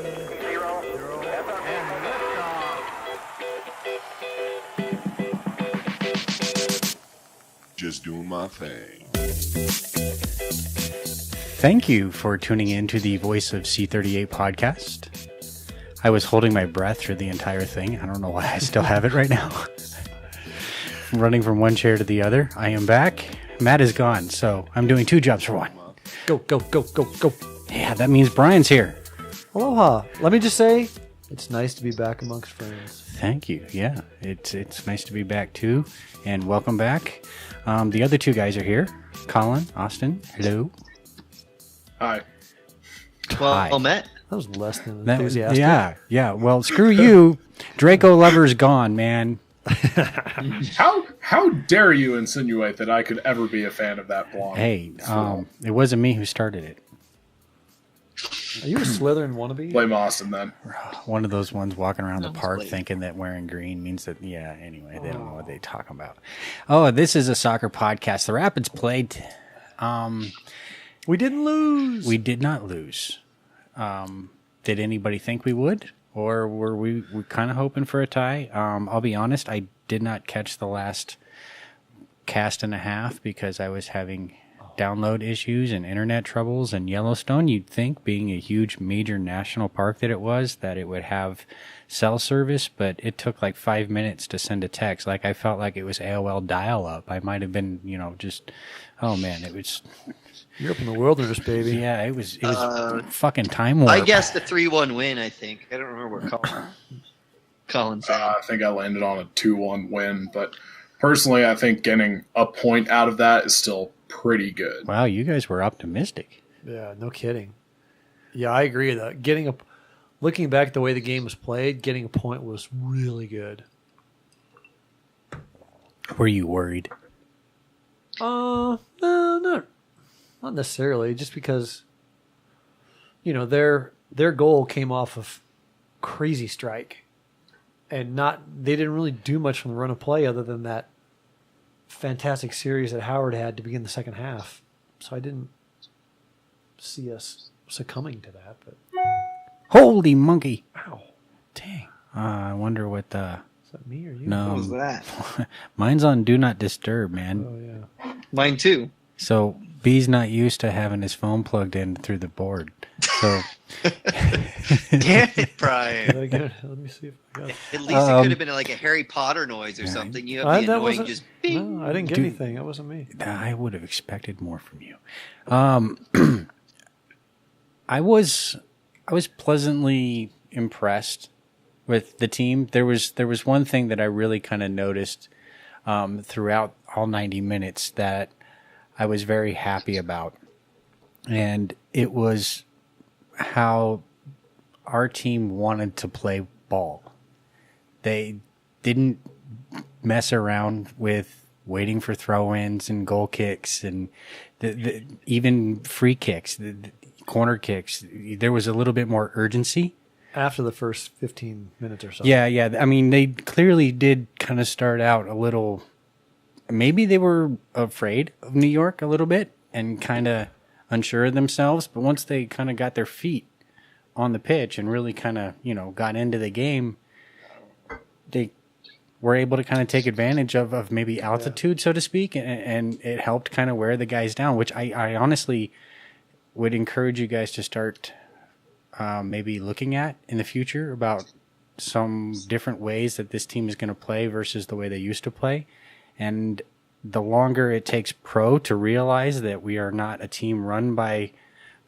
0, and liftoff. Just doing my thing. Thank you for tuning in to the Voice of C38 podcast. I was holding my breath through the entire thing. I don't know why I still have it right now. I'm running from one chair to the other. I am back. Matt is gone, so I'm doing two jobs for one. Go, go, go, go, go. Yeah, that means Brian's here. Aloha. Let me just say, it's nice to be back amongst friends. Thank you. Yeah, it's nice to be back too, and welcome back. The other two guys are here. Colin, Austin, hello. Hi. Well, Matt. That was less than enthusiastic. Yeah. Well, screw you. Draco Lover's gone, man. How dare you insinuate that I could ever be a fan of that blonde? Hey, it wasn't me who started it. Are you a Slytherin wannabe? Blame Austin then. One of those ones walking around the park thinking that wearing green means that, anyway, they don't know what they're talking about. Oh, this is a soccer podcast. The Rapids played. We didn't lose. We did not lose. Did anybody think we would? Or were we kind of hoping for a tie? I'll be honest, I did not catch the last cast and a half because I was having download issues and internet troubles. And Yellowstone, you'd think, being a huge major national park that it was, that it would have cell service, but it took like 5 minutes to send a text. Like, I felt like it was AOL dial-up. I might have been, oh man, it was... You're up in the wilderness, baby. Yeah, it was fucking time warp. I guessed a 3-1 win, I think. I don't remember what Colin said. I think I landed on a 2-1 win, but personally, I think getting a point out of that is still pretty good. Wow, you guys were optimistic. Yeah, no kidding. Yeah, I agree with that. Looking back at the way the game was played, getting a point was really good. Were you worried? No, not necessarily. Just because, their goal came off of crazy strike, and they didn't really do much from the run of play other than that fantastic series that Howard had to begin the second half. So I didn't see us succumbing to that. But holy monkey! Ow! Dang. I wonder what the. Is that me or you? No, What was that? mine's on Do Not Disturb, man. Oh yeah. Mine too. So B's not used to having his phone plugged in through the board. So Damn it, Brian. Did I get it? Let me see if I got it. At least it could have been like a Harry Potter noise or something. You have the That annoying wasn't- just bing. No, I didn't get Dude. anything. That wasn't me. I would have expected more from you. I was pleasantly impressed with the team. There was one thing that I really kind of noticed throughout all 90 minutes that I was very happy about, and it was how our team wanted to play ball. They didn't mess around with waiting for throw-ins and goal kicks and even free kicks, the corner kicks. There was a little bit more urgency. After the first 15 minutes or so. Yeah. I mean, they clearly did kind of start out a little... Maybe they were afraid of New York a little bit and kind of unsure of themselves. But once they kind of got their feet on the pitch and really kind of, got into the game, they were able to kind of take advantage of maybe altitude, so to speak. And it helped kind of wear the guys down, which I honestly would encourage you guys to start maybe looking at in the future about some different ways that this team is going to play versus the way they used to play. And the longer it takes pro to realize that we are not a team run by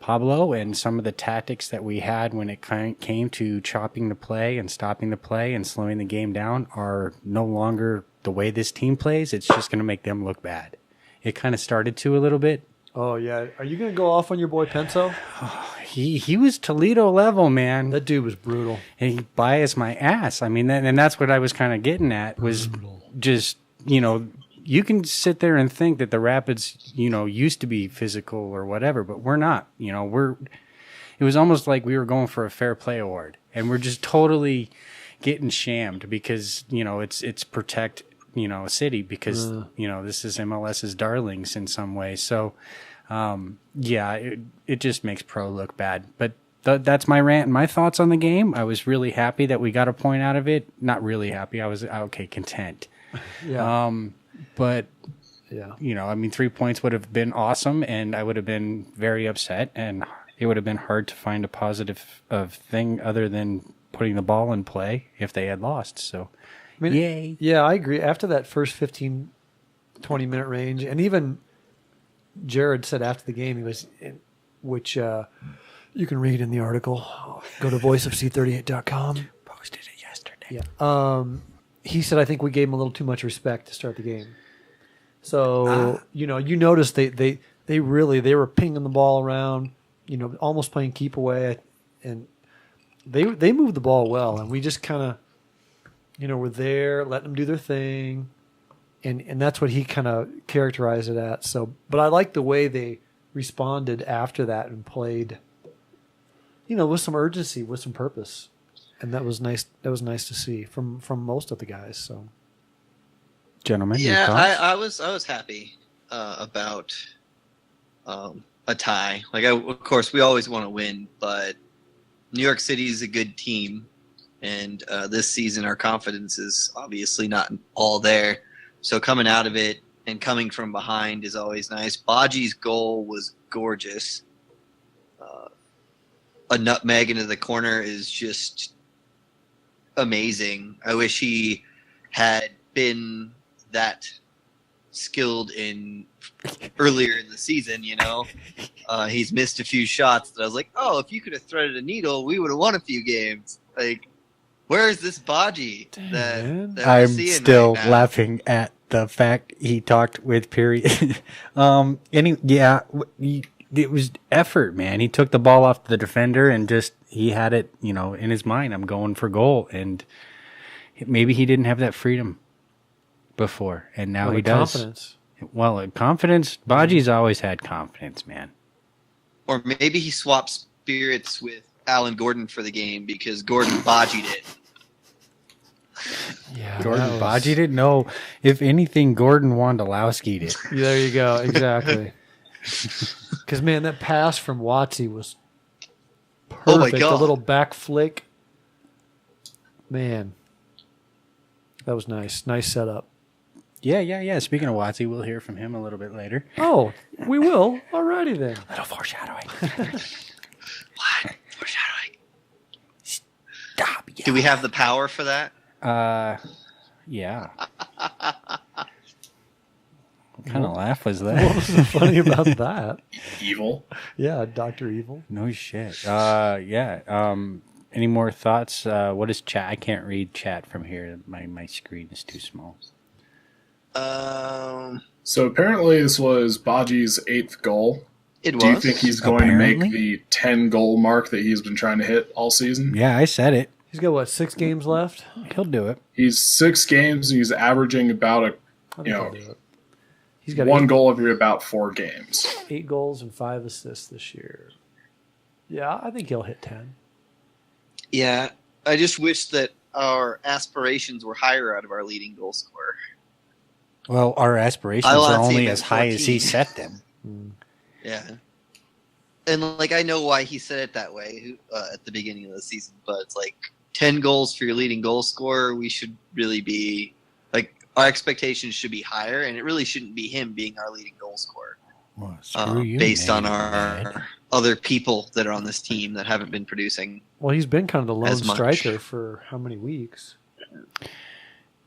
Pablo, and some of the tactics that we had when it came to chopping the play and stopping the play and slowing the game down are no longer the way this team plays, it's just going to make them look bad. It kind of started to a little bit. Oh, yeah. Are you going to go off on your boy Penso? He was Toledo level, man. That dude was brutal. And he biased my ass. I mean, and that's what I was kind of getting at was just... you can sit there and think that the Rapids, used to be physical or whatever, but we're not. It was almost like we were going for a fair play award, and we're just totally getting shammed because, it's protect, city because, this is MLS's darlings in some way. So, it just makes pro look bad. But that's my rant and my thoughts on the game. I was really happy that we got a point out of it. Not really happy. I was content. Yeah. But Yeah. 3 points would have been awesome, and I would have been very upset, and it would have been hard to find a positive thing other than putting the ball in play if they had lost. So, yay. Yeah, I agree. After that first 15, 20-minute range, and even Jared said after the game, which you can read in the article. Go to voiceofc38.com. Posted it yesterday. Yeah. He said, I think we gave him a little too much respect to start the game. So, you noticed they were pinging the ball around, almost playing keep away, and they moved the ball well, and we just kind of, were there, letting them do their thing, and that's what he kind of characterized it at. So, but I like the way they responded after that and played, with some urgency, with some purpose, and that was nice. That was nice to see from most of the guys. So, gentlemen, yeah, I was happy about a tie. Of course, we always want to win, but New York City is a good team, and this season our confidence is obviously not all there. So coming out of it and coming from behind is always nice. Baji's goal was gorgeous. A nutmeg into the corner is just amazing. I wish he had been that skilled earlier in the season. He's missed a few shots that I was like, oh, if you could have threaded a needle, we would have won a few games. Where is this Baji that we're I'm seeing still right now? laughing at the fact he talked with period. It was effort, man. He took the ball off the defender and he had it, in his mind. I'm going for goal, and maybe he didn't have that freedom before, and now he does. Confidence. Well, confidence. Baji's always had confidence, man. Or maybe he swapped spirits with Alan Gordon for the game because Gordon Baji'd it. Yeah, Gordon Baji didn't know. If anything, Gordon Wondolowski'd it. There you go. Exactly. Because, man, that pass from Watsy was perfect. Oh, my God. The little back flick. Man. That was nice. Nice setup. Yeah. Speaking of Watsy, we'll hear from him a little bit later. Oh, we will? Alrighty then. Little foreshadowing. What? Foreshadowing. Stop. Do we have the power for that? Yeah. What kind of laugh was that? What was so funny about that? Evil. Yeah, Dr. Evil. No shit. Yeah. Any more thoughts? What is chat? I can't read chat from here. My screen is too small. So apparently this was Baji's 8th goal. It was. Do you think he's going Apparently? to make the 10-goal mark that he's been trying to hit all season? Yeah, I said it. He's got, 6 games left? He'll do it. He's 6 games and he's averaging about I think he'll do it. He's got one goal every about 4 games. 8 goals and 5 assists this year. Yeah, I think he'll hit 10. Yeah, I just wish that our aspirations were higher out of our leading goal scorer. Well, our aspirations I want are to see only him as at high as he 14. set them. Yeah. And, I know why he said it that way at the beginning of the season, but it's 10 goals for your leading goal scorer, we should really be, our expectations should be higher, and it really shouldn't be him being our leading goal scorer. Well, screw you, based on Nate. our other people that are on this team that haven't been producing. Well, he's been kind of the lone As much. striker for how many weeks?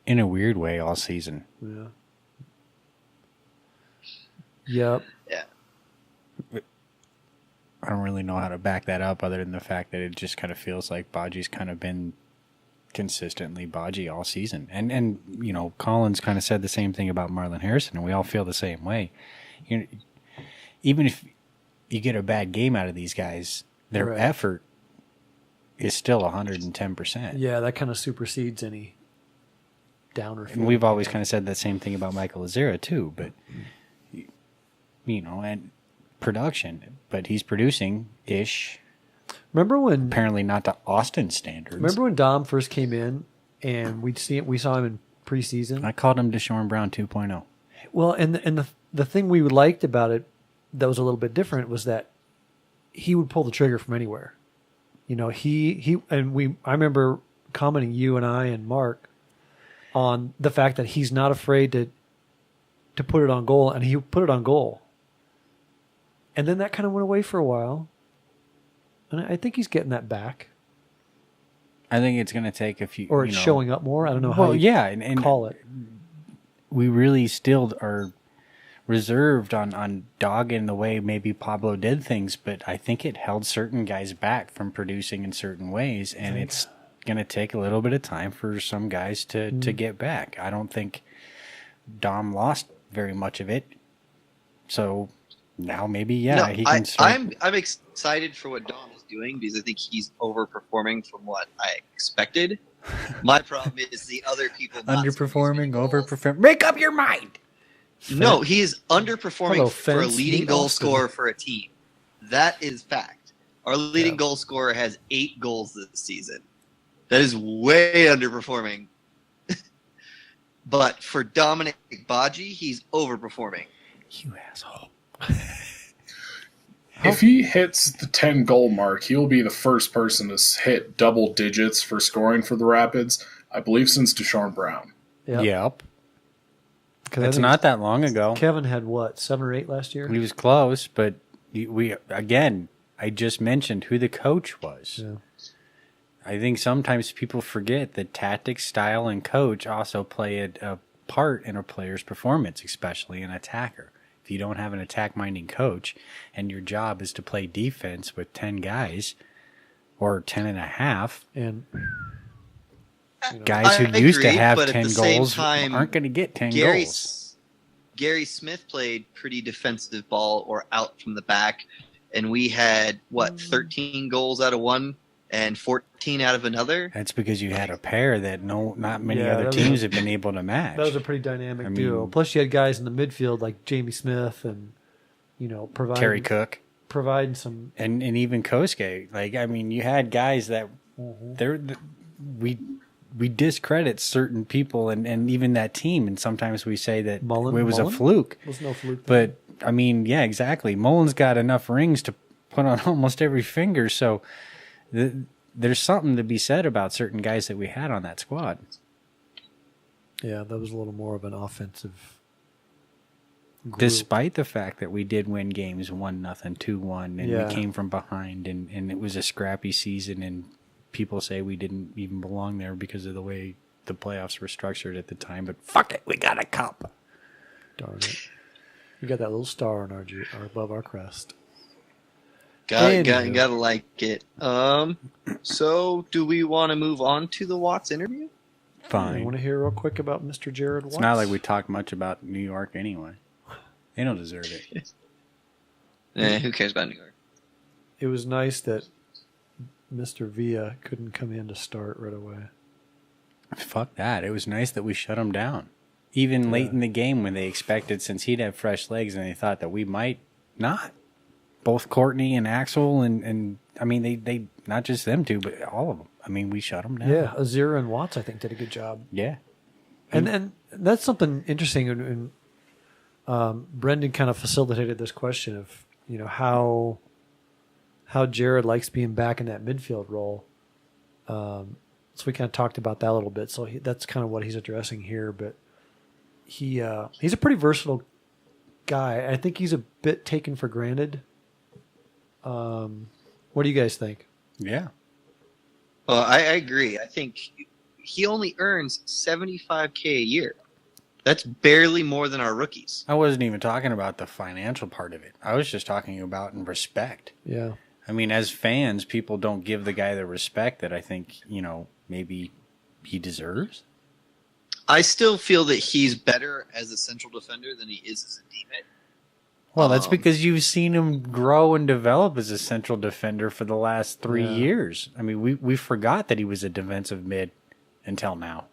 In a weird way, all season. Yeah. Yep. Yeah. I don't really know how to back that up other than the fact that it just kind of feels like Baji's kind of been consistently Baji all season. And Collins kind of said the same thing about Marlon Harrison, and we all feel the same way. Even if you get a bad game out of these guys, their Right. effort is still 110%. Yeah, that kind of supersedes any downer. And we've always kind of said that same thing about Michael Azera too, but and production, but he's producing-ish. Remember when Apparently not to Austin standards. Remember when Dom first came in and we saw him in preseason? I called him Deshaun Brown 2.0. Well, and the thing we liked about it that was a little bit different was that he would pull the trigger from anywhere. You know, I remember commenting, you and I and Mark, on the fact that he's not afraid to put it on goal, and he put it on goal. And then that kind of went away for a while. And I think he's getting that back. I think it's going to take a few... Or it's showing up more. I don't know how and call it. We really still are reserved on dogging the way maybe Pablo did things, but I think it held certain guys back from producing in certain ways, and it's going to take a little bit of time for some guys to get back. I don't think Dom lost very much of it, so now maybe he can start. I'm excited for what Dom is doing because I think he's overperforming from what I expected. My problem is the other people underperforming, overperforming. Make up your mind. No, he is underperforming for a Fence. leading goal scorer for a team. That is fact. Our leading goal scorer has 8 goals this season. That is way underperforming. But for Dominic Baji, he's overperforming. You asshole. If he hits the 10-goal mark, he'll be the first person to hit double digits for scoring for the Rapids, I believe, since Deshaun Brown. Yep. It's not that long ago. Kevin had, 7 or 8 last year? He was close, but I just mentioned who the coach was. Yeah. I think sometimes people forget that tactics, style, and coach also play a part in a player's performance, especially an attacker. If you don't have an attack-minding coach and your job is to play defense with 10 guys or 10 and a half, and guys who used to have but 10 at the same goals time, aren't going to get 10 goals. Gary Smith played pretty defensive ball or out from the back, and we had, 13 goals out of one and 14 out of another? That's because you had a pair that not many other teams have been able to match. That was a pretty dynamic duo. Plus, you had guys in the midfield like Jamie Smith and, providing Terry Cook. Providing some... And even Kosuke. You had guys that we discredit certain people and even that team, and sometimes we say that it was a fluke. There was no fluke. But, exactly. Mullen's got enough rings to put on almost every finger, so... There's something to be said about certain guys that we had on that squad. Yeah, that was a little more of an offensive group. Despite the fact that we did win games 1-0, 2-1, and we came from behind, and it was a scrappy season, and people say we didn't even belong there because of the way the playoffs were structured at the time. But fuck it, we got a cup. Darn it. We got that little star on our above our crest. Gotta like it. So do we want to move on to the Watts interview? Fine. I want to hear real quick about Mr. Jared Watts. It's not like we talk much about New York anyway. They don't deserve it. Who cares about New York? It was nice that Mr. Villa couldn't come in to start right away. Fuck that. It was nice that we shut him down. Even late in the game when they expected, since he'd have fresh legs, and they thought that we might not. Both Courtney and Axel, and they not just them two, but all of them. We shut them down. Yeah, Azira and Watts, I think, did a good job. Yeah. And that's something interesting. And Brendan kind of facilitated this question of, how Jared likes being back in that midfield role. So we kind of talked about that a little bit. So that's kind of what he's addressing here. But he's a pretty versatile guy. I think he's a bit taken for granted. What do you guys think? Yeah. Well, I agree. I think he only earns $75K a year. That's barely more than our rookies. I wasn't even talking about the financial part of it. I was just talking about in respect. Yeah. As fans, people don't give the guy the respect that I think, maybe he deserves. I still feel that he's better as a central defender than he is as a D-mid. Well, that's because you've seen him grow and develop as a central defender for the last 3 years. We forgot that he was a defensive mid until now.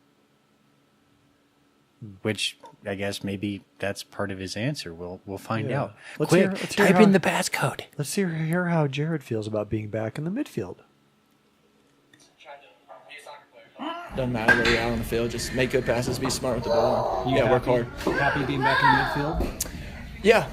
Which I guess maybe that's part of his answer. We'll find out. Let's type in the passcode. Let's hear how Jared feels about being back in the midfield. Doesn't matter where you are on the field. Just make good passes, be smart with the ball. Work hard. Happy being back in the midfield? Yeah.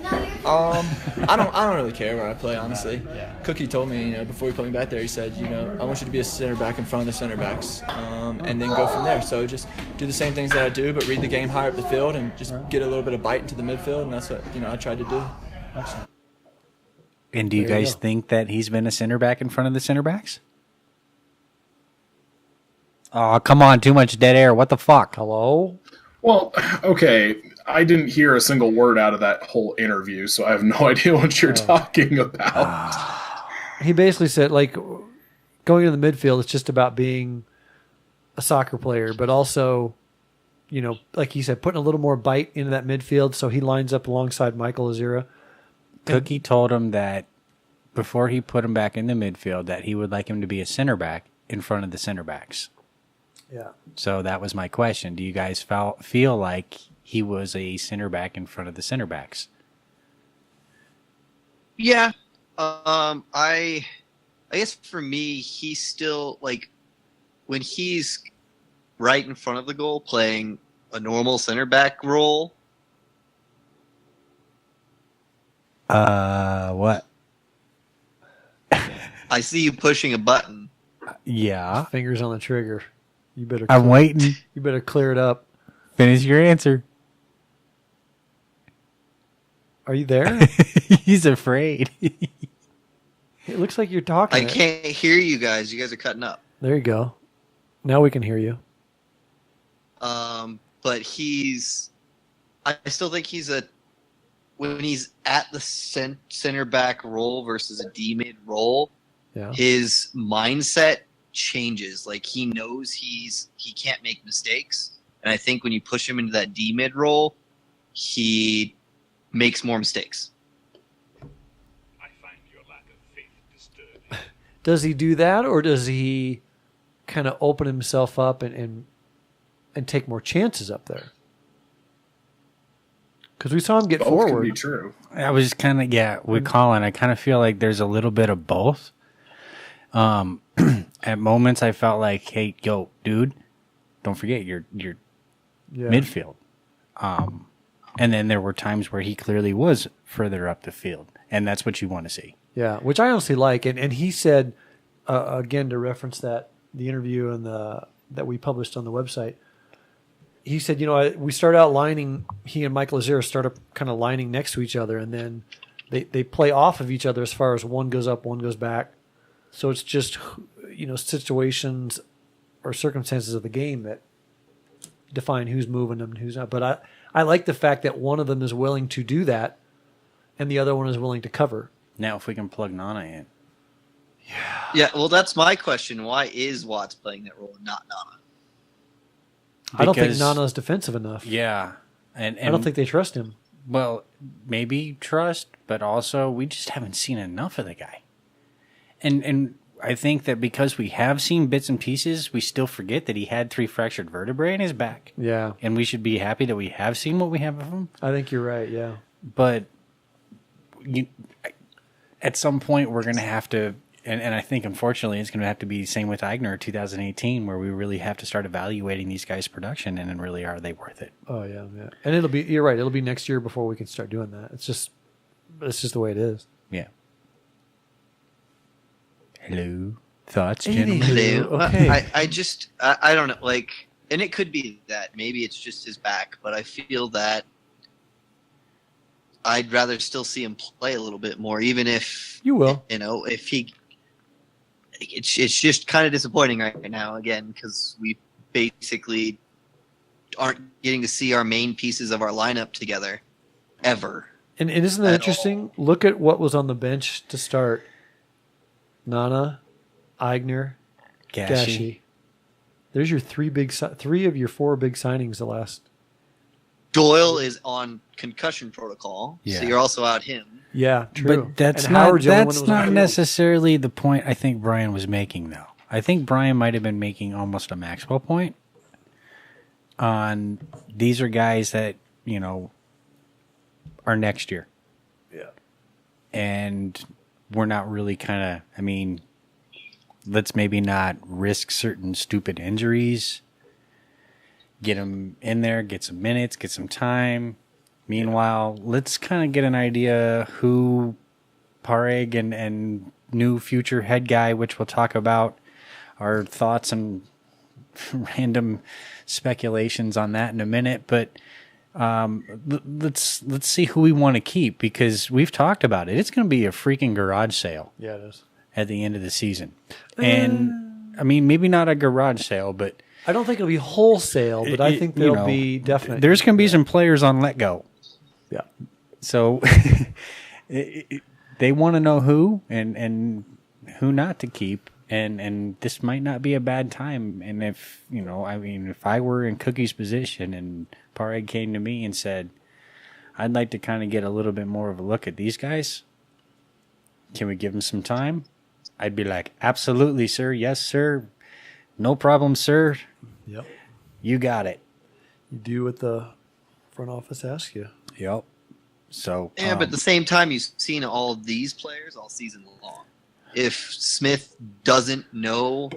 I don't really care where I play, honestly. Cookie told me, before he put me back there, he said, I want you to be a center back in front of the center backs, and then go from there. So just do the same things that I do, but read the game higher up the field and just get a little bit of bite into the midfield, and that's what I tried to do. And do you guys think that he's been a center back in front of the center backs? Oh, come on. Too much dead air. What the fuck? Hello? Well, okay. I didn't hear a single word out of that whole interview, so I have no idea what you're talking about. He basically said, like, going into the midfield, it's just about being a soccer player, but also, like he said, putting a little more bite into that midfield so he lines up alongside Michael Azira. Cookie told him that before he put him back in the midfield that he would like him to be a center back in front of the center backs. Yeah. So that was my question. Do you guys feel like he was a center back in front of the center backs? Yeah. I guess for me, he's still like when he's right in front of the goal playing a normal center back role. What? I see you pushing a button. Yeah. Fingers on the trigger. You better. I'm waiting. You better clear it up. Finish your answer. Are you there? He's afraid. It looks like you're talking. I can't hear you guys. You guys are cutting up. There you go. Now we can hear you. But I still think when he's at the center back role versus a D mid role, his mindset changes. Like he knows he can't make mistakes, and I think when you push him into that D mid role, he makes more mistakes. I find your lack of faith disturbing. Does he do that, or does he kind of open himself up and take more chances up there? Because we saw him get Both forward. can be true. I was kind of, with Colin, I kind of feel like there's a little bit of both. At moments, I felt like, hey, yo, dude, don't forget your midfield. And then there were times where he clearly was further up the field, and that's what you want to see. Yeah, which I honestly like. And he said, again, to reference the interview and that we published on the website, he said, we start out lining, he and Michael Azira start up kind of lining next to each other, and then they play off of each other as far as one goes up, one goes back. So it's just, situations or circumstances of the game that define who's moving them and who's not. But I like the fact that one of them is willing to do that and the other one is willing to cover. Now, if we can plug Nana in. Yeah, well, that's my question. Why is Watts playing that role and not Nana? I don't think Nana's defensive enough. Yeah. And I don't think they trust him. Well, maybe trust, but also we just haven't seen enough of the guy. And I think that because we have seen bits and pieces, we still forget that he had 3 fractured vertebrae in his back. Yeah. And we should be happy that we have seen what we have of him. I think you're right, yeah. But at some point we're going to have to, and I think unfortunately it's going to have to be the same with Eigner 2018, where we really have to start evaluating these guys' production and then really are they worth it? Oh, yeah. And you're right, it'll be next year before we can start doing that. It's just the way it is. Yeah. Hello. Thoughts, gentlemen? Hello. Okay. I don't know, like, and it could be that maybe it's just his back, but I feel that I'd rather still see him play a little bit more, even if You will. if he. It's just kind of disappointing right now again because we basically aren't getting to see our main pieces of our lineup together ever. And isn't that interesting? Look at what was on the bench to start. Nana, Eigner, Gashi. There's your three of your 4 big signings the last. Doyle is on concussion protocol, so you're also out him. Yeah, true. But that's And not Howard's the only one that was on the field. necessarily the point I think Brian was making, though. I think Brian might have been making almost a Maxwell point on these are guys that, are next year. Yeah. And we're not really let's maybe not risk certain stupid injuries. Get them in there, get some minutes, get some time. Meanwhile, let's kind of get an idea who Pareg and new future head guy, which we'll talk about, our thoughts and random speculations on that in a minute. But let's see who we want to keep, because we've talked about it. It's going to be a freaking garage sale. Yeah, it is. At the end of the season. And I mean, maybe not a garage sale, but I don't think it'll be wholesale, but I think there'll be definite. There's going to be some players on let go. Yeah. So they want to know who and who not to keep. And this might not be a bad time. And if, if I were in Cookie's position and Pareg came to me and said, I'd like to kind of get a little bit more of a look at these guys. Can we give them some time? I'd be like, absolutely, sir. Yes, sir. No problem, sir. Yep. You got it. You do what the front office asks you. Yep. So yeah, but at the same time, you've seen all of these players all season long. If Smith doesn't know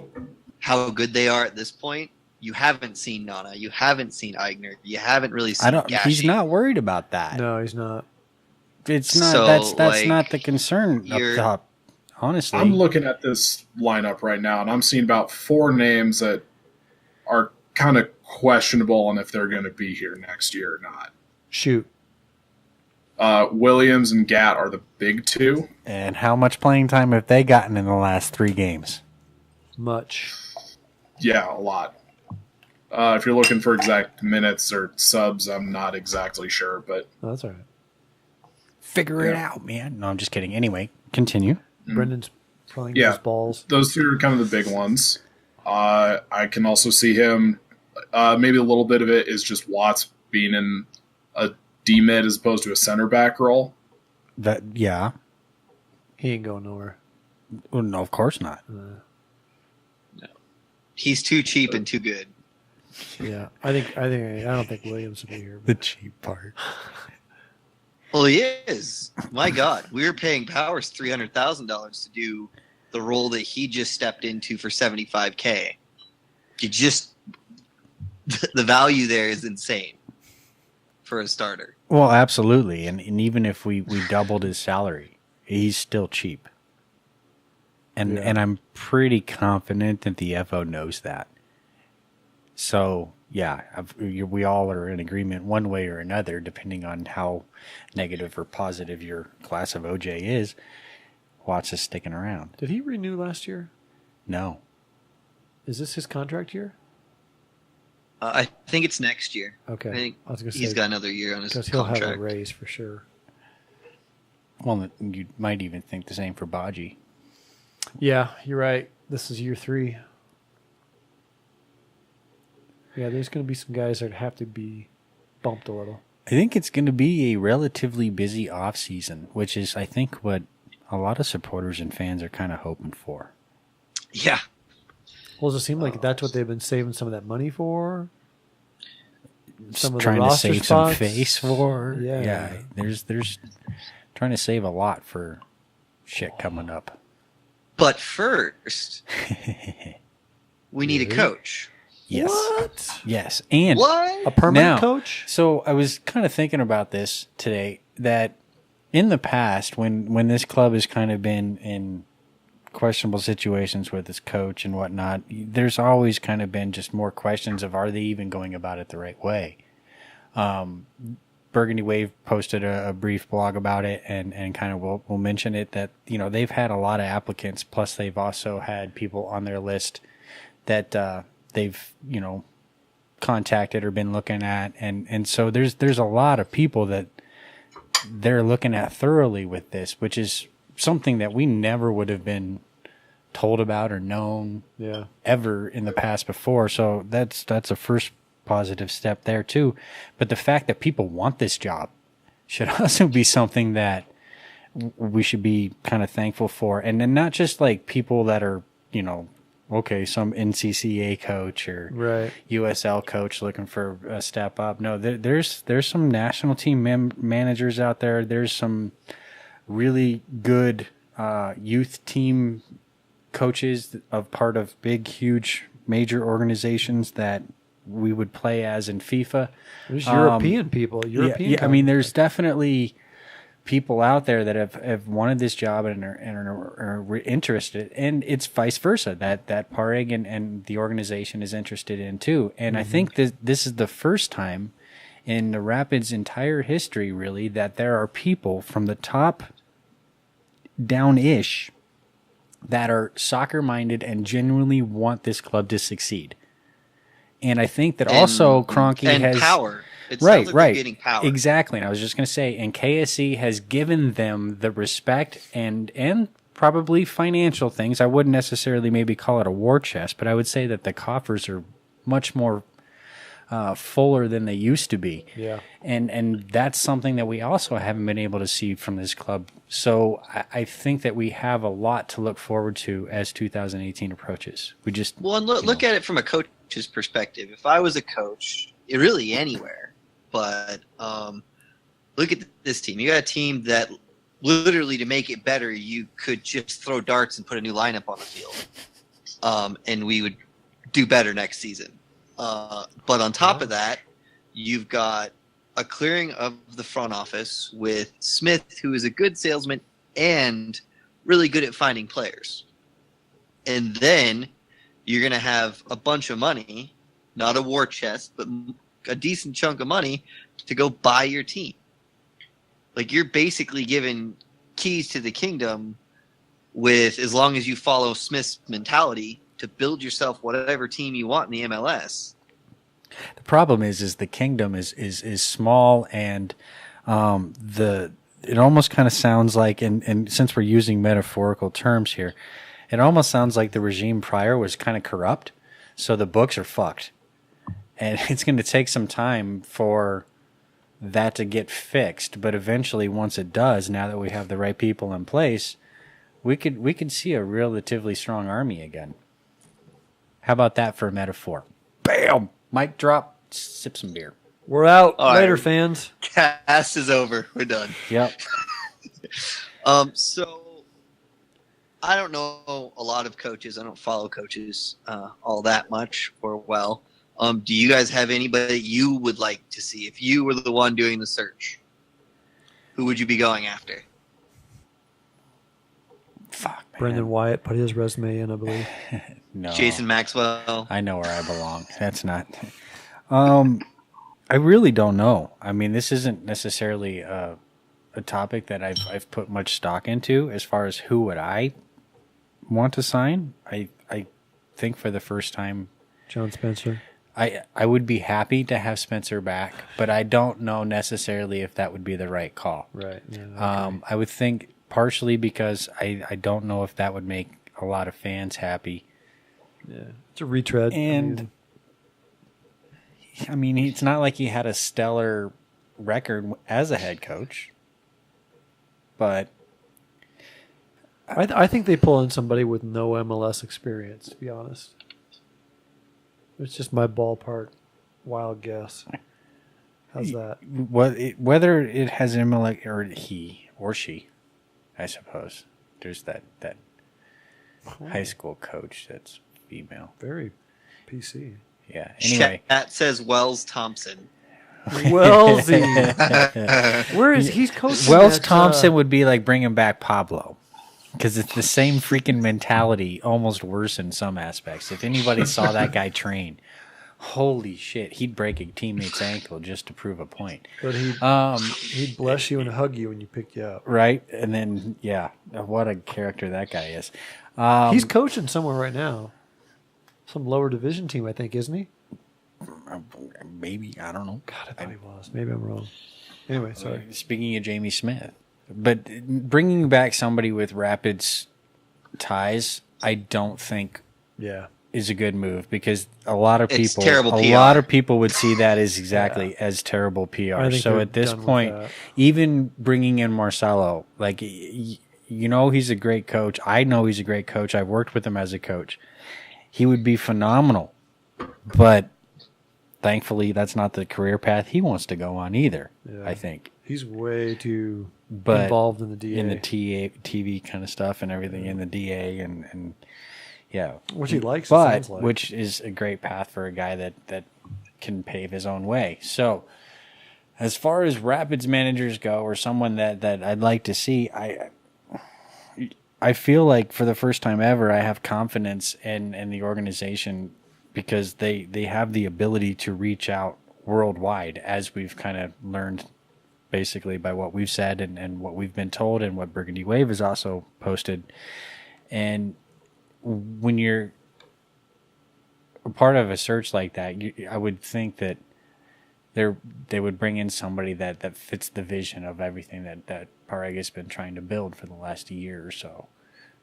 how good they are at this point, you haven't seen Nana, you haven't seen Eigner, you haven't really seen Gashi. He's not worried about that. No, he's not. It's not. So, that's not the concern up top. Honestly, I'm looking at this lineup right now, and I'm seeing about 4 names that are kind of questionable on if they're going to be here next year or not. Shoot. Williams and Gat are the big 2. And how much playing time have they gotten in the last 3 games? Much. Yeah, a lot. If you're looking for exact minutes or subs, I'm not exactly sure, but Oh, that's all right. Figure it out, man. No, I'm just kidding. Anyway, continue. Brendan's playing his balls. Those 2 are kind of the big ones. I can also see him. Maybe a little bit of it is just Watts being in a D mid as opposed to a center back role. Yeah. He ain't going nowhere. Well, no, of course not. No. He's too cheap and too good. Yeah, I don't think Williams will be here. The cheap part. Well, he is. My God, we were paying Powers $300,000 to do the role that he just stepped into for $75K. The value there is insane for a starter. Well, absolutely, and even if we doubled his salary, he's still cheap. And I'm pretty confident that the FO knows that. So, yeah, we all are in agreement one way or another, depending on how negative or positive your class of OJ is. Watts is sticking around. Did he renew last year? No. Is this his contract year? I think it's next year. Okay. I think I was gonna he's say, got another year on his because he'll contract. have a raise for sure. Well, you might even think the same for Baji. Yeah, you're right. This is year 3. Yeah, there's going to be some guys that have to be bumped a little. I think it's going to be a relatively busy off season, which is, I think, what a lot of supporters and fans are kind of hoping for. Yeah. Well, does it seem like that's what they've been saving some of that money for? Some of the Trying to roster save spots? some face for. Yeah. There's trying to save a lot for shit coming up. But first, we need a coach. Yes. What? Yes. And What? A permanent now, coach? So I was kind of thinking about this today, that in the past, when this club has kind of been in questionable situations with its coach and whatnot, there's always kind of been just more questions of, are they even going about it the right way? Burgundy Wave posted a brief blog about it, and kind of we'll mention it, that, they've had a lot of applicants, plus they've also had people on their list that they've, contacted or been looking at. And so there's a lot of people that they're looking at thoroughly with this, which is something that we never would have been told about or known ever in the past before. So that's a first positive step there too. But the fact that people want this job should also be something that we should be kind of thankful for. And then not just like people that are, okay, some NCCA coach or USL coach looking for a step up. No, there's some national team managers out there. There's some really good youth team coaches of part of big, huge, major organizations that we would play as in FIFA. There's European people. Yeah, I mean, there's definitely people out there that have wanted this job and are interested, and it's vice versa. That Parig and the organization is interested in too. And I think this is the first time in the Rapids' entire history, really, that there are people from the top down-ish that are soccer-minded and genuinely want this club to succeed. And I think that also Kroenke has power. It right, sounds like right, they're getting power. Exactly. And I was just going to say, and KSE has given them the respect and probably financial things. I wouldn't necessarily maybe call it a war chest, but I would say that the coffers are much more fuller than they used to be. Yeah. And that's something that we also haven't been able to see from this club. So I think that we have a lot to look forward to as 2018 approaches. We just look at it from a coach's perspective. If I was a coach, really anywhere, but look at this team. You got a team that literally, to make it better, you could just throw darts and put a new lineup on the field, and we would do better next season. But on top of that, you've got a clearing of the front office with Smith, who is a good salesman and really good at finding players. And then you're going to have a bunch of money, not a war chest, but a decent chunk of money to go buy your team. Like, you're basically given keys to the kingdom with, as long as you follow Smith's mentality, to build yourself whatever team you want in the MLS. The problem is the kingdom is small, and it almost kind of sounds like, and since we're using metaphorical terms here, it almost sounds like the regime prior was kind of corrupt, so the books are fucked. And it's going to take some time for that to get fixed, but eventually, once it does, now that we have the right people in place, we could see a relatively strong army again. How about that for a metaphor? Bam! Mic drop. Sip some beer. We're out. All Later, right. fans. Cast is over. We're done. Yep. So I don't know a lot of coaches. I don't follow coaches all that much or well. Do you guys have anybody you would like to see? If you were the one doing the search, who would you be going after? Fuck, man. Brendan Wyatt put his resume in, I believe. No. Jason Maxwell. I know where I belong. That's not. I really don't know. I mean, this isn't necessarily a topic that I've put much stock into as far as who would I want to sign. I think for the first time, John Spencer. I would be happy to have Spencer back, but I don't know necessarily if that would be the right call. Right. Yeah, I would think partially because I don't know if that would make a lot of fans happy. yeah. It's a retread. And I mean, it's not like he had a stellar record as a head coach, but I think they pull in somebody with no MLS experience, to be honest. It's just my ballpark wild guess. How's that? whether it has MLS or he or she, I suppose. There's that high school coach that's female. Very PC. Yeah. Anyway, Chat says Wells Thompson. Wellsy. Where is he's coaching? Wells at, Thompson would be like bringing back Pablo. Because it's the same freaking mentality, almost worse in some aspects. If anybody saw that guy train, holy shit, he'd break a teammate's ankle just to prove a point. But he'd bless you and hug you when you pick you up. Right? And then, yeah, what a character that guy is. He's coaching somewhere right now. Some lower division team, I think, isn't he? Maybe, I don't know. God, I thought he was. Maybe I'm wrong. Anyway, sorry. Speaking of Jamie Smith. But bringing back somebody with Rapids ties, I don't think Yeah. is a good move because a lot of It's people, terrible a PR. lot of people would see that as exactly as terrible PR. I think So they're at this done with point, that. even bringing in Marcelo, like you know, he's a great coach. I know he's a great coach. I've worked with him as a coach. He would be phenomenal, but thankfully, that's not the career path he wants to go on either. Yeah. I think. He's way too But involved in the DA. in the TV kind of stuff and everything in the DA and Yeah. Which he likes, it but sounds like. which is a great path for a guy that can pave his own way. So as far as Rapids managers go, or someone that I'd like to see, I feel like for the first time ever, I have confidence in the organization because they have the ability to reach out worldwide, as we've kind of learned basically by what we've said and what we've been told and what Burgundy Wave has also posted. And when you're a part of a search like that, I would think that they would bring in somebody that fits the vision of everything that Parega's been trying to build for the last year or so.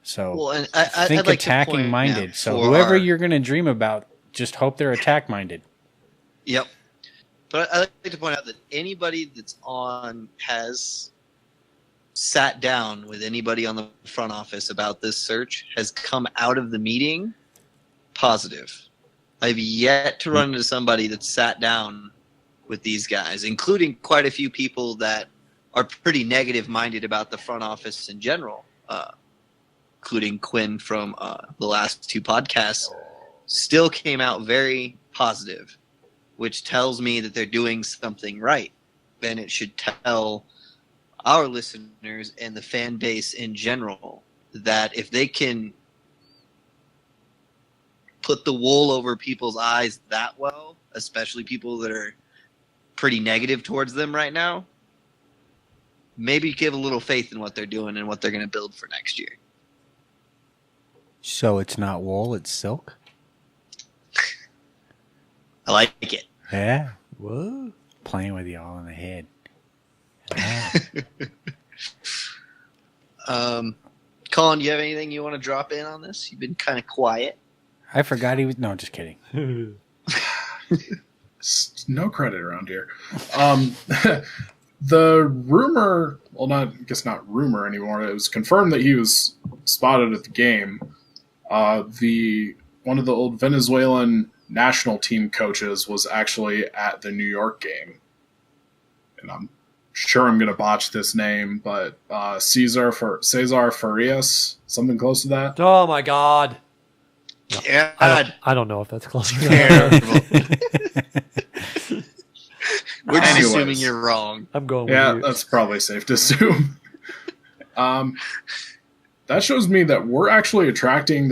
So Well, and think I'd like to attacking point minded. out So for whoever our- you're going to dream about, just hope they're attack minded. Yep. But I'd like to point out that anybody that's has sat down with anybody on the front office about this search has come out of the meeting positive. I've yet to run into somebody that's sat down with these guys, including quite a few people that are pretty negative minded about the front office in general, including Quinn from the last two podcasts, still came out very positive, which tells me that they're doing something right. And it should tell our listeners and the fan base in general that if they can put the wool over people's eyes that well, especially people that are pretty negative towards them right now, maybe give a little faith in what they're doing and what they're going to build for next year. So it's not wool, it's silk? I like it. Yeah. What? Playing with you all in the head. Colin, do you have anything you want to drop in on this? You've been kind of quiet. I forgot he was... No, just kidding. No credit around here. The rumor, well, I guess not rumor anymore. It was confirmed that he was spotted at the game. One of the old Venezuelan national team coaches was actually at the New York game, and I'm sure I'm going to botch this name, but Cesar Farias, something close to that. Oh my God! Yeah, I don't know if that's close. terrible. We're just Anyways. assuming you're wrong. I'm going. Yeah, with you. that's probably safe to assume. That shows me that we're actually attracting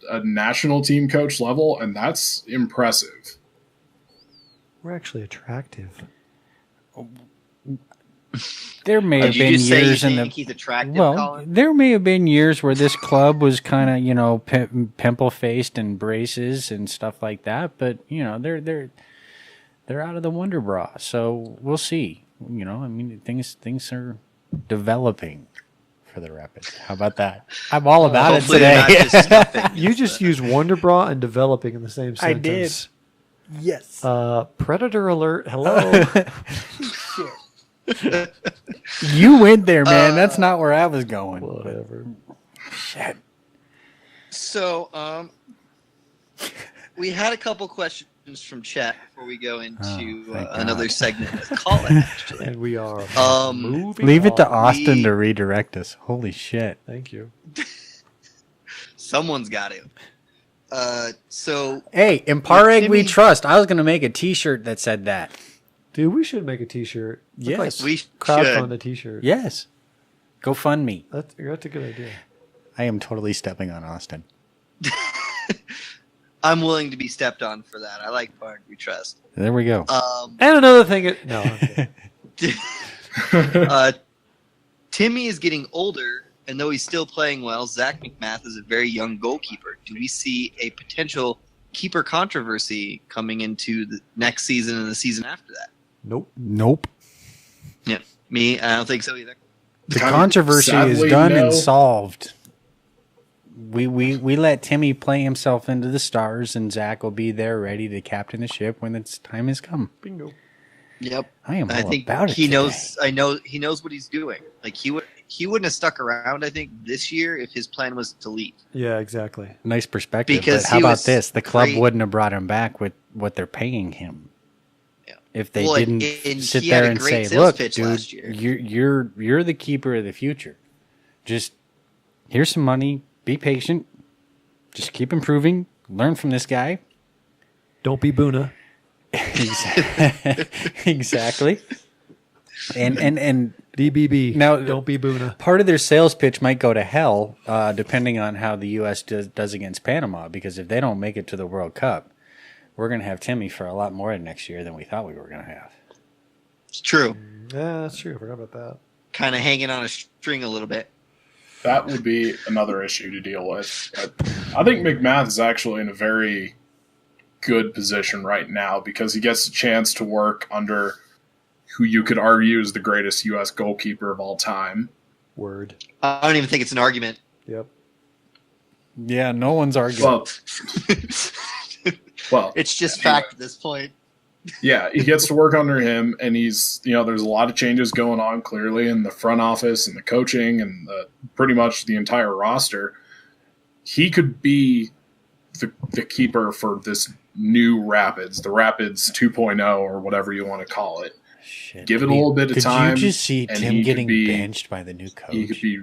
a national team coach level, and that's impressive. We're actually attractive. There may have Did you been just say you years in think the... he's attractive, Well, Colin? there may have been years where this club was kind of, pimple-faced and braces and stuff like that, but, they're out of the Wonder Bra, so we'll see. Things are developing for the Rapids. How about that? I'm all about Hopefully it they're not today. just stuffing You this, just used Wonder Bra and developing in the same I did. sentence. Yes. Predator alert! Hello. You went there, man. That's not where I was going. Whatever. Shit. So, we had a couple questions from chat before we go into thank another God. segment with Colin, actually. And we are moving. Leave it to on. Austin to redirect us. Holy shit. Thank you. Someone's got to. So, Hey, in Pareg we Timmy- trust. I was going to make a t-shirt that said that. Dude, we should make a T-shirt. Look Yes. like we crowdfund should. a T-shirt. Yes. Go fund me. That's a good idea. I am totally stepping on Austin. I'm willing to be stepped on for that. I like Park We Trust. There we go. And another thing. No. Okay. Timmy is getting older, and though he's still playing well, Zach McMath is a very young goalkeeper. Do we see a potential keeper controversy coming into the next season and the season after that? Nope. Yeah, me, I don't think so either. The controversy is Sadly, done no. and solved. We let Timmy play himself into the stars, and Zach will be there ready to captain the ship when its time has come. Bingo. Yep. I am all I think about it he today. knows. He knows what he's doing. Like he wouldn't have stuck around. I think this year if his plan was to leave. Yeah, exactly. Nice perspective. Because but how he about was this? The club great. wouldn't have brought him back with what they're paying him. Yeah. If they Well, didn't and sit he had there a and great say, sales "Look, pitch dude, last year." you're the keeper of the future. Just here's some money. Be patient. just keep improving. Learn from this guy. Don't be Boona. Exactly. And DBB. Now- don't be Boona. part of their sales pitch might go to hell, depending on how the U.S. does against Panama. Because if they don't make it to the World Cup, we're going to have Timmy for a lot more next year than we thought we were going to have. It's true. Yeah, that's true. I forgot about that. Kind of hanging on a string a little bit. That would be another issue to deal with. But I think McMath is actually in a very good position right now because he gets a chance to work under who you could argue is the greatest U.S. goalkeeper of all time. Word. I don't even think it's an argument. Yep. Yeah, no one's arguing. Well, It's just anyway. fact at this point. Yeah, he gets to work under him, and he's, there's a lot of changes going on clearly in the front office and the coaching and pretty much the entire roster. He could be the keeper for this new Rapids, the Rapids 2.0 or whatever you want to call it. Shit. Give it a little bit of time. Could you just see and Tim he getting could be- benched by the new coach? He could be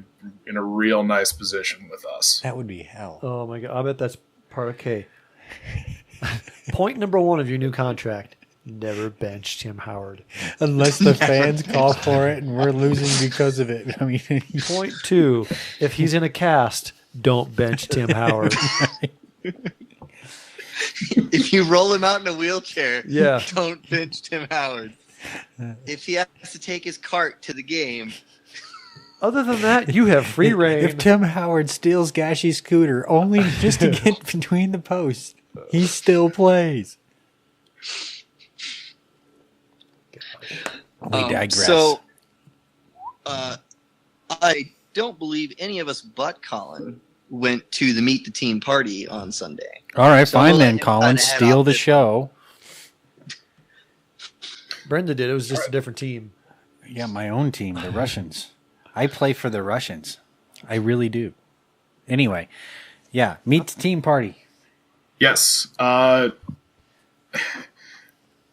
in a real nice position with us. That would be hell. Oh my god! I bet that's part of K. Point number 1 of your new contract: never bench Tim Howard. Unless the fans call for it and we're losing because of it. I mean, Point 2: if he's in a cast, don't bench Tim Howard. If you roll him out in a wheelchair, Yeah. don't bench Tim Howard. If he has to take his cart to the game, Other than that, you have free reign. if Tim Howard steals Gashy's scooter only just to get between the posts, he still plays. We digress. So, I don't believe any of us but Colin went to the Meet the Team party on Sunday. All right, so fine we'll then, let him Colin. kinda head Steal off the this show. Brenda did. It was just a different team. Yeah, my own team, the Russians. I play for the Russians. I really do. Anyway, yeah, meet the team party. Yes. I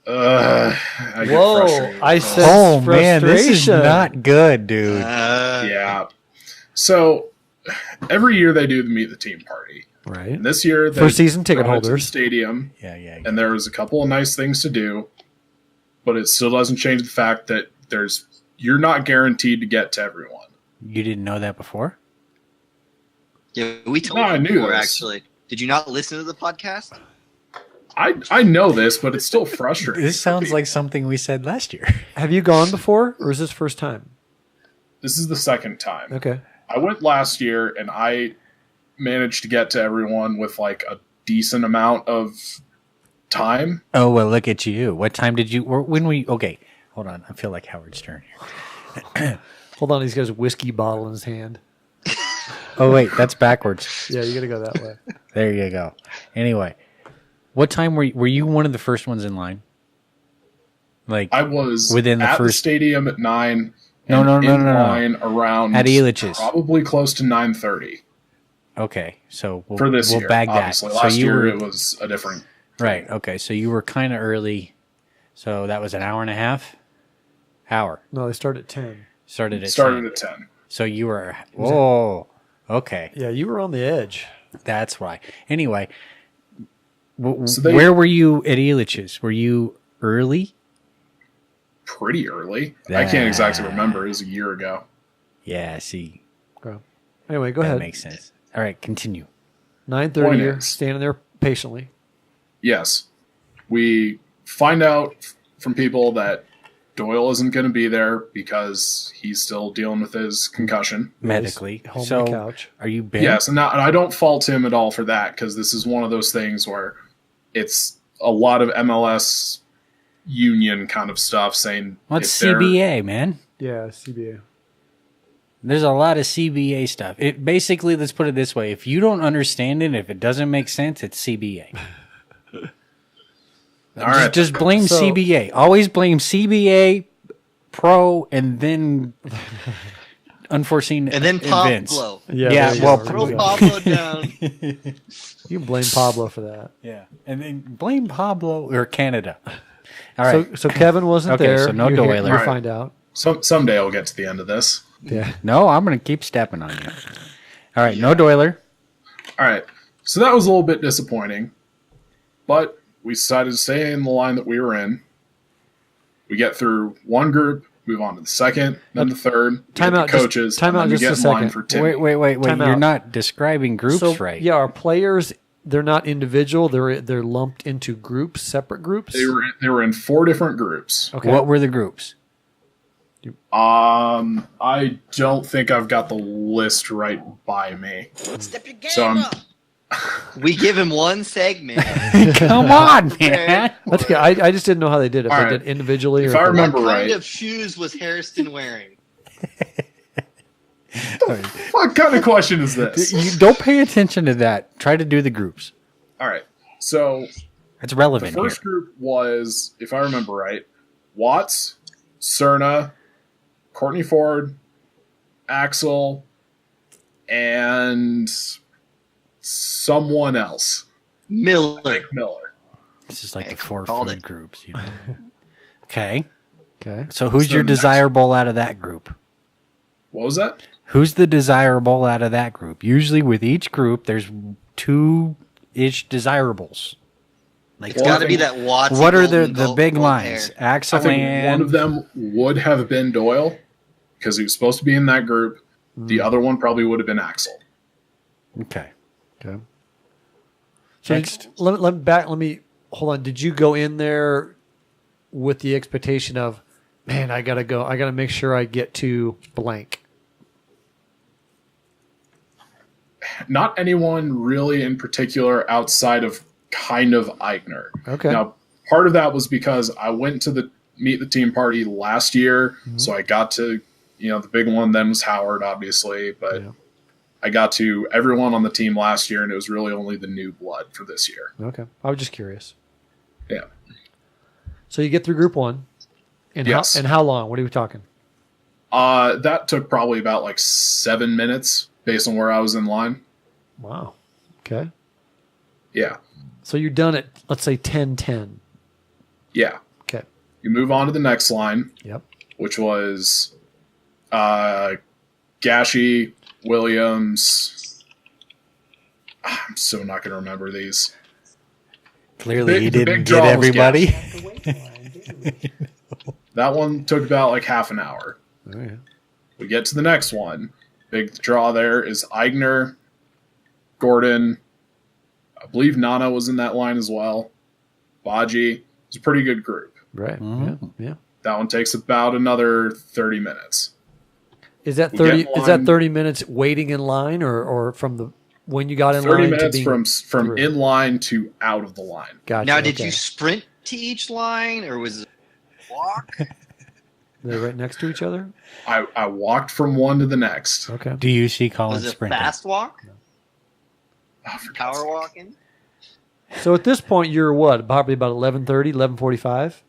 get Whoa! frustrated. I said Oh man, this is frustration. not good, dude. Yeah. So every year they do the Meet the Team party. Right. And this year they For season ticket brought it to the holders. stadium, Yeah. and there was a couple of nice things to do, but it still doesn't change the fact that you're not guaranteed to get to everyone. You didn't know that before? Yeah, we told No, I you knew before, this. actually. Did you not listen to the podcast? I know this, but it's still frustrating. This sounds like something we said last year. Have you gone before, or is this first time? This is the second time. Okay. I went last year, and I managed to get to everyone with like a decent amount of time. Oh, well, look at you. What time did you... Okay, hold on. I feel like Howard Stern here. Hold on, he's got his whiskey bottle in his hand. Oh, wait, that's backwards. Yeah, you got to go that way. There you go. Anyway, what time were you one of the first ones in line? Like, I was Within the at the first- stadium at 9. No, and no, no, in no, no. line around At Elitch's. probably close to 9:30 okay, so we'll, for this we'll year. bag that. Obviously, So last you year were, it was a different. right, okay, so you were kind of early. So that was an hour and a half? Hour. No, they start at 10. Started at 10. At 10. So you were... Whoa. Okay, Yeah, you were on the edge. that's why. Anyway, So where were you at Elitch's? Were you early? Pretty early. I can't exactly remember. It was a year ago. Yeah, see, Anyway, go that ahead. makes sense. All right, continue. 9:30, Point you're is- standing there patiently. Yes. We find out from people that Doyle isn't going to be there because he's still dealing with his concussion. Medically. Home on So, the couch. are you bent? Yes, and I don't fault him at all for that because this is one of those things where it's a lot of MLS union kind of stuff saying What's if they're- CBA, man? Yeah, CBA. There's a lot of CBA stuff. It basically, let's put it this way: if you don't understand it, if it doesn't make sense, it's CBA. All right. Just blame So- CBA. Always blame CBA, pro, and then unforeseen And then events. Pablo. Yeah, Yeah, there you well, go. Throw Yeah. Pablo down. You can blame Pablo for that. Yeah, and then blame Pablo or Canada. All right. So Kevin wasn't Okay, there. so no You're Doyle. You'll Right. find out. Someday I'll get to the end of this. Yeah. No, I'm going to keep stepping on you. All right, no Doyler. All right. So that was a little bit disappointing. But we decided to stay in the line that we were in. We get through one group, move on to the second, then the third, Time get out, the coaches, time out and then just we a get in line second. for Timmy. Wait. Time You're out. not describing groups So, right. yeah, our players, they're not individual. They're lumped into groups, separate groups. They were in 4 different groups. Okay. What were the groups? I don't think I've got the list right by me. Step your game So I'm- up. We give him one segment. Come on, man. That's good. I just didn't know how they did it. If All they right. did individually If or I remember What right, kind of shoes was Harrison wearing? what kind of question is this? You don't pay attention to that. Try to do the groups. All right. So It's the relevant here. first group was, if I remember right, Watts, Cerna, Courtney Ford, Axel, and someone else. Miller. Miller. This is like I the 4 called food it. groups. You know? Okay. Okay. So who's So your next- desirable out of that group? What was that? Who's the desirable out of that group? Usually with each group, there's 2-ish desirables. Like, It's got to be that Watts. what are the big lines? I Axel think and one of them would have been Doyle because he was supposed to be in that group. The other one probably would have been Axel. Okay. Okay. So Next. let me hold on. Did you go in there with the expectation of, man, I gotta make sure I get to blank? Not anyone really in particular outside of kind of Eichner. Okay. Now, part of that was because I went to the meet the team party last year, so I got to, the big one then was Howard, obviously, but Yeah. I got to everyone on the team last year, and it was really only the new blood for this year. Okay. I was just curious. Yeah. So you get through group 1. And Yes. how long? What are we talking? That took probably about like 7 minutes based on where I was in line. Wow. Okay. Yeah. So you're done at, let's say, 10:10. Yeah. Okay. You move on to the next line, Yep. which was Gashi, Williams. I'm so not going to remember these. Clearly, The he big didn't draw get was everybody. That one took about like half an hour. Oh, yeah. We get to the next one. Big draw there is Eigner, Gordon. I believe Nana was in that line as well. Baji. It's a pretty good group. Right. Mhm. Yeah. That one takes about another 30 minutes. Is that We get 30? in Is that line- 30 minutes waiting in line, or from the when you got in 30 line minutes to from through? in line to out of the line. Gotcha. Now, did okay. you sprint to each line, or was it a walk? They're right next to each other. I walked from one to the next. Okay. Do you see Colin Was it sprinting? fast walk? Oh, for God's Power sake. walking? So at this point, you're what? Probably about 11:30, 11:45.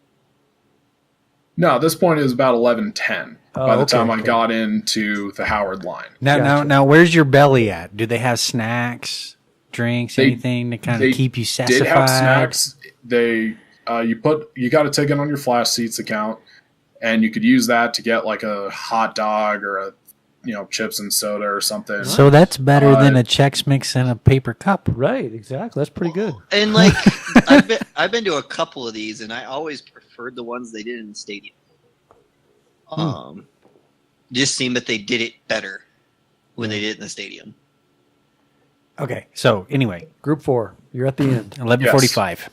No, at this point it was about 11:10 Oh, by the okay, time I okay. got into the Howard line. Now, where's your belly at? Do they have snacks, drinks, They- anything to kind they of keep you Did satisfied? have snacks. They you got to take it on your Flash Seats account, and you could use that to get like a hot dog or a chips and soda or something. So that's better than Uh, a Chex Mix and a paper cup. Right. Exactly. That's pretty good. And like, I've been to a couple of these, and I always preferred the ones they did in the stadium. Just seemed that they did it better when they did it in the stadium. Okay, so anyway, Group 4. You're at the end. 11:45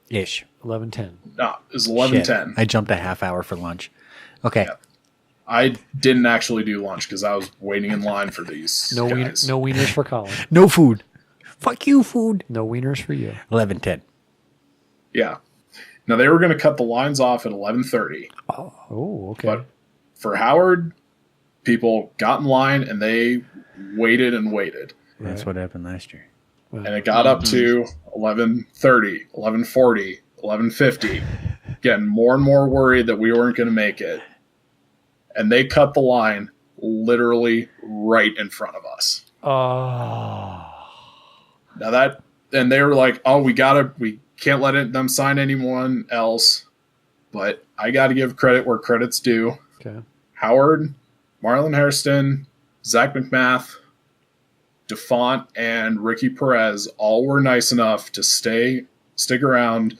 ish. 11:10. No, it was Shit, 11:10. I jumped a half hour for lunch. Okay, Yeah. I didn't actually do lunch because I was waiting in line for these No guys. no wieners for Colin. no food. Fuck you, food. No wieners for you. 11:10. Yeah. Now they were going to cut the lines off at 11:30, Oh, okay. but for Howard, people got in line and they waited and waited. That's what happened last year. And it got up to 11:30, 11:40, 11:50, getting more and more worried that we weren't going to make it. And they cut the line literally right in front of us. Oh. Now and they were like, "Oh, we can't let them sign anyone else." But I got to give credit where credit's due. Okay. Howard, Marlon Hairston, Zach McMath, DeFont and Ricky Perez all were nice enough to stick around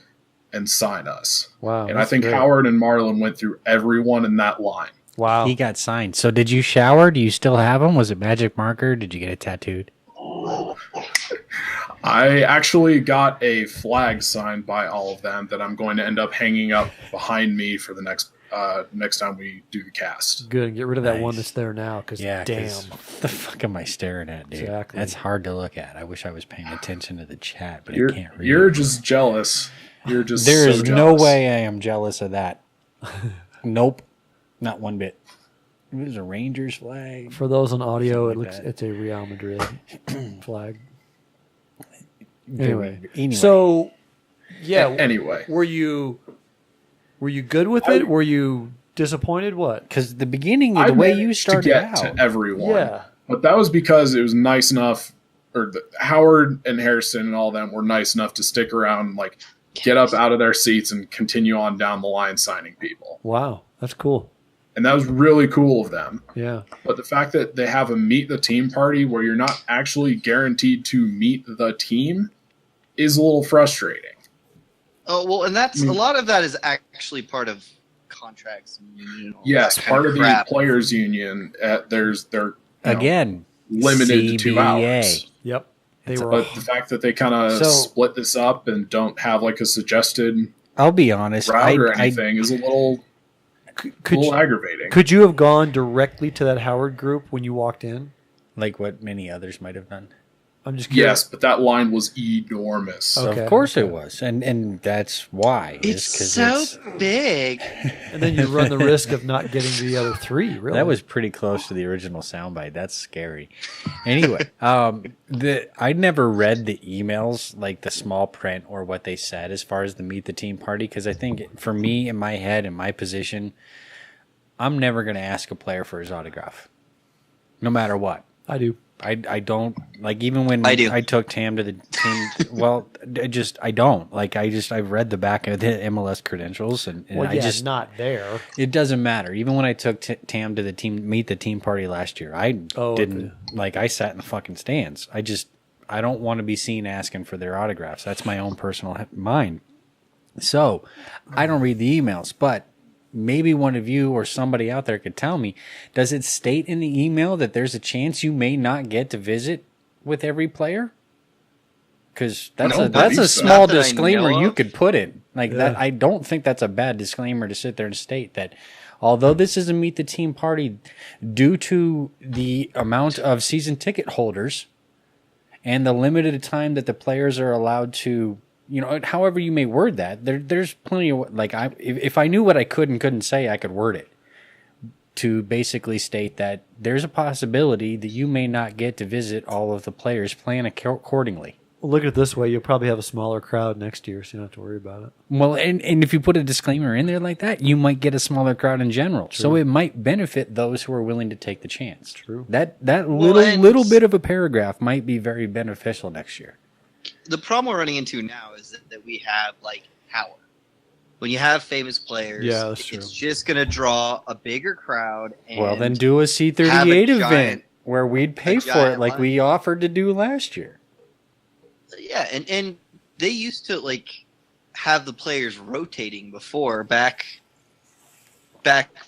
and sign us. Wow. And I that's think great. Howard and Marlon went through everyone in that line. Wow. He got signed. So did you shower? Do you still have them? Was it magic marker? Did you get it tattooed? I actually got a flag signed by all of them that I'm going to end up hanging up behind me for the next time we do the cast. Good. Get rid of that one Nice. that's there now, because Yeah. damn. 'cause What the fuck am I staring at, dude? Exactly. That's hard to look at. I wish I was paying attention to the chat, but I You're can't read you're it. just jealous. You're just There so is no jealous. way I am jealous of that. Nope. Not one bit. It was a Rangers flag. For those on audio, Something like it's a Real Madrid flag. Anyway. So, yeah. Anyway, Were you good with it? Were you disappointed? What? because the beginning, I the way you managed started to get out. to everyone. Yeah. But that was because it was nice enough, Howard and Harrison and all them were nice enough to stick around and like get up out of their seats and continue on down the line signing people. Wow, that's cool. And that was really cool of them. Yeah. But the fact that they have a meet the team party where you're not actually guaranteed to meet the team is a little frustrating. Oh well, and that's a lot of that is actually part of contracts. And, Yes, that part of the crap. players union, they're Again, limited to 2 hours. Yep. They were. But the fact that they kind of So- split this up and don't have like a suggested I'll be honest. route or anything is a little aggravating. Could you have gone directly to that Howard group when you walked in? like what many others might have done. I'm just curious. Yes, but that line was enormous. Okay, Of course okay. it was, and that's why. It's 'cause so big. And then you run the risk of not getting to the other three. Really, that was pretty close to the original soundbite. That's scary. Anyway, I never read the emails, like the small print or what they said as far as the meet the team party, because I think for me in my head, in my position, I'm never going to ask a player for his autograph, no matter what. I do. I don't like, even when I do. I took Tam to the team. Well, I don't like. I've read the back of the MLS credentials, and Well, I yeah, just not there. it doesn't matter. Even when I took Tam to the meet the team party last year, I didn't like. I sat in the fucking stands. I don't want to be seen asking for their autographs. That's my own personal mind. So I don't read the emails, but maybe one of you or somebody out there could tell me, does it state in the email that there's a chance you may not get to visit with every player? Because that's No, a that's not a small that I know disclaimer you of. could put in. Like that, I don't think that's a bad disclaimer to sit there and state that although this is a meet the team party, due to the amount of season ticket holders and the limited time that the players are allowed to, however you may word that, there's plenty of, like, if I knew what I could and couldn't say, I could word it to basically state that there's a possibility that you may not get to visit all of the players. Plan accordingly. Well, look at it this way: you'll probably have a smaller crowd next year, so you don't have to worry about it. Well, and if you put a disclaimer in there like that, you might get a smaller crowd in general. So it might benefit those who are willing to take the chance. True. That and- little bit of a paragraph might be very beneficial next year. The problem we're running into now is that we have like Howard. When you have famous players, Yeah, that's true. it's just going to draw a bigger crowd. And Well, then do a C38 have a event giant- where we'd pay a for it giant like line. we offered to do last year. Yeah, and they used to like have the players rotating before back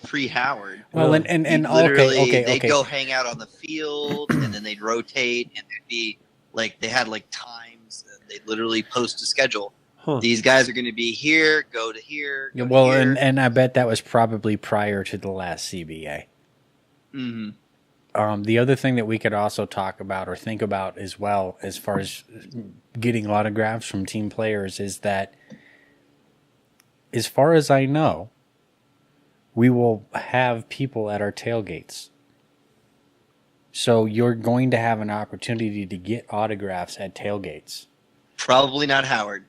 pre Howard. Well, and Literally, okay. they'd go hang out on the field, and then they'd rotate, and there'd be like they had like times. And they'd literally post a schedule. Huh. These guys are going to be here. Go to here. Go Well, to here. and I bet that was probably prior to the last CBA. Mhm. The other thing that we could also talk about or think about as well, as far as getting autographs from team players, is that, as far as I know, we will have people at our tailgates. So you're going to have an opportunity to get autographs at tailgates. Probably not Howard.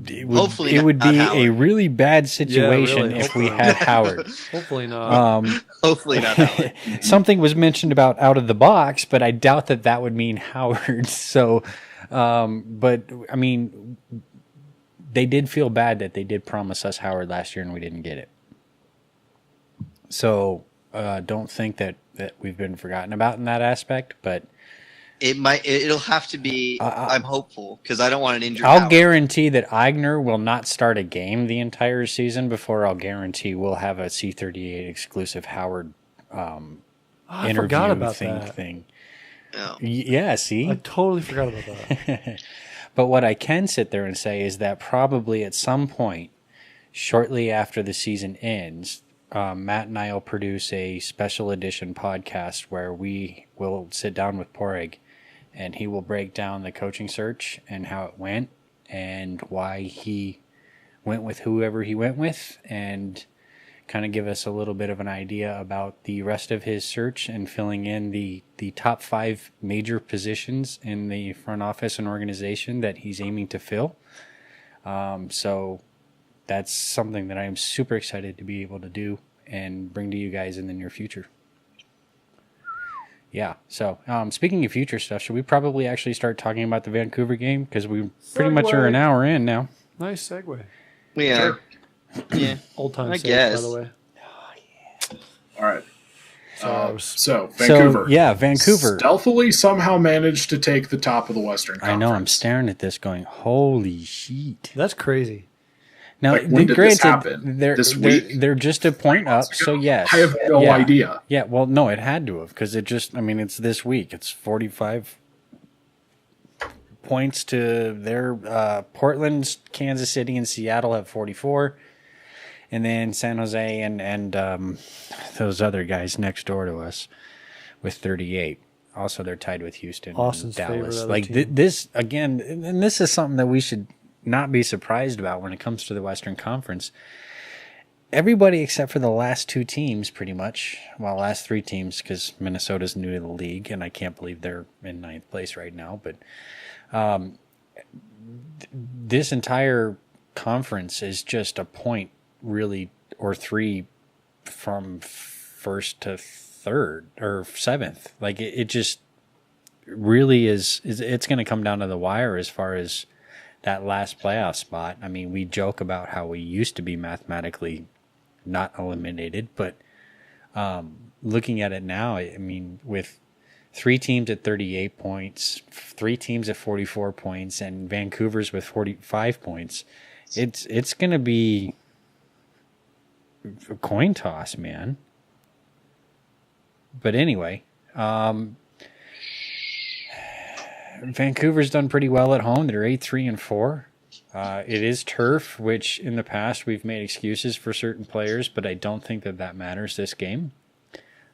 It would, Hopefully it would not be Howard. a really bad situation really, if we had Howard. Hopefully not. Hopefully not Howard. Something was mentioned about out of the box, but I doubt that would mean Howard. So, but I mean, they did feel bad that they did promise us Howard last year and we didn't get it. So, don't think that we've been forgotten about in that aspect, but It'll have to be. I'm hopeful because I don't want an injured. I'll Howard. guarantee that Eigner will not start a game the entire season before I'll guarantee we'll have a C38 exclusive I Howard forgot interview about thing. Oh. Yeah, see? I totally forgot about that. But what I can sit there and say is that probably at some point, shortly after the season ends, Matt and I will produce a special edition podcast where we will sit down with Poreg and he will break down the coaching search and how it went and why he went with whoever he went with and kind of give us a little bit of an idea about the rest of his search and filling in the top 5 major positions in the front office and organization that he's aiming to fill. So that's something that I am super excited to be able to do and bring to you guys in the near future. Yeah. So speaking of future stuff, should we probably actually start talking about the Vancouver game? Because we pretty much are an hour in now. Nice segue. Yeah. Yeah. Old time I save, guess. by the way. All right. So Vancouver. So, yeah, Vancouver. Stealthily somehow managed to take the top of the Western Conference. I know. I'm staring at this going, holy shit. that's crazy. Now, Like, when did this happen? This week? They're just a point up, so yes. I have no idea. Yeah, well, no, it had to have, because it's this week. It's 45 points to their Portland, Kansas City, and Seattle have 44. And then San Jose and those other guys next door to us with 38. Also, they're tied with Houston Austin's and Dallas. favorite Like other team. this again, and this is something that we should not be surprised about when it comes to the Western Conference. Everybody except for the last 2 teams, pretty much. Well, last 3 teams, because Minnesota's new to the league, and I can't believe they're in 9th place right now. But this entire conference is just a point, really, or 3 from 1st to 3rd or 7th. Like it just really is. It's going to come down to the wire as far as that last playoff spot. I mean, we joke about how we used to be mathematically not eliminated, but looking at it now, I mean, with 3 teams at 38 points, 3 teams at 44 points, and Vancouver's with 45 points, it's going to be a coin toss, man. But anyway, Vancouver's done pretty well at home. They're 8-3-4. It is turf, which in the past we've made excuses for certain players, but I don't think that matters this game.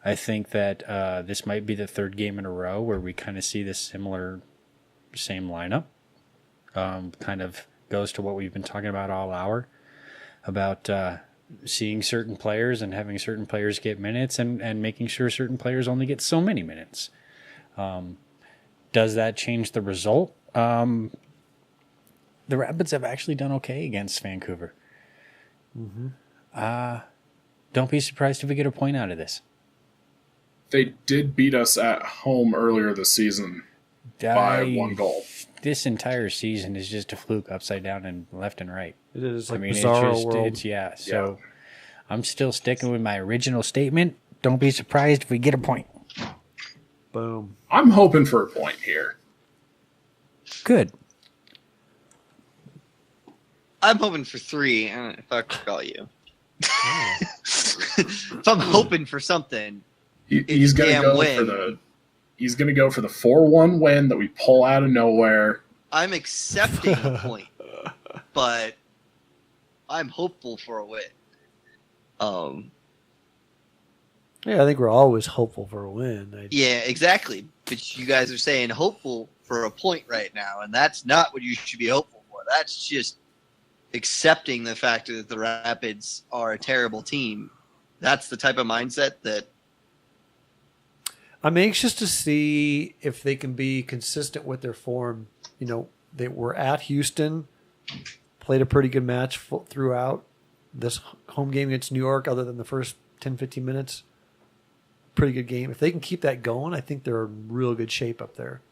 I think that this might be the 3rd game in a row where we kind of see this same lineup. Kind of goes to what we've been talking about all hour, about seeing certain players and having certain players get minutes and making sure certain players only get so many minutes. Does that change the result? The Rapids have actually done okay against Vancouver. Mm-hmm. Don't be surprised if we get a point out of this. They did beat us at home earlier this season by 1 goal. This entire season is just a fluke upside down and left and right. It is like It's bizarro world. So I'm still sticking with my original statement. Don't be surprised if we get a point. Boom. I'm hoping for a point here. Good. I'm hoping for 3. If I call you, if I'm hoping for something, He's going to go win. for the. He's going to go for the 4-1 win that we pull out of nowhere. I'm accepting a point, but I'm hopeful for a win. Yeah, I think we're always hopeful for a win. Yeah, exactly. But you guys are saying hopeful for a point right now, and that's not what you should be hopeful for. That's just accepting the fact that the Rapids are a terrible team. That's the type of mindset that I'm anxious to see if they can be consistent with their form. You know, they were at Houston, played a pretty good match throughout this home game against New York, other than the first 10, 15 minutes. Pretty good game. If they can keep that going, I think they're in real good shape up there.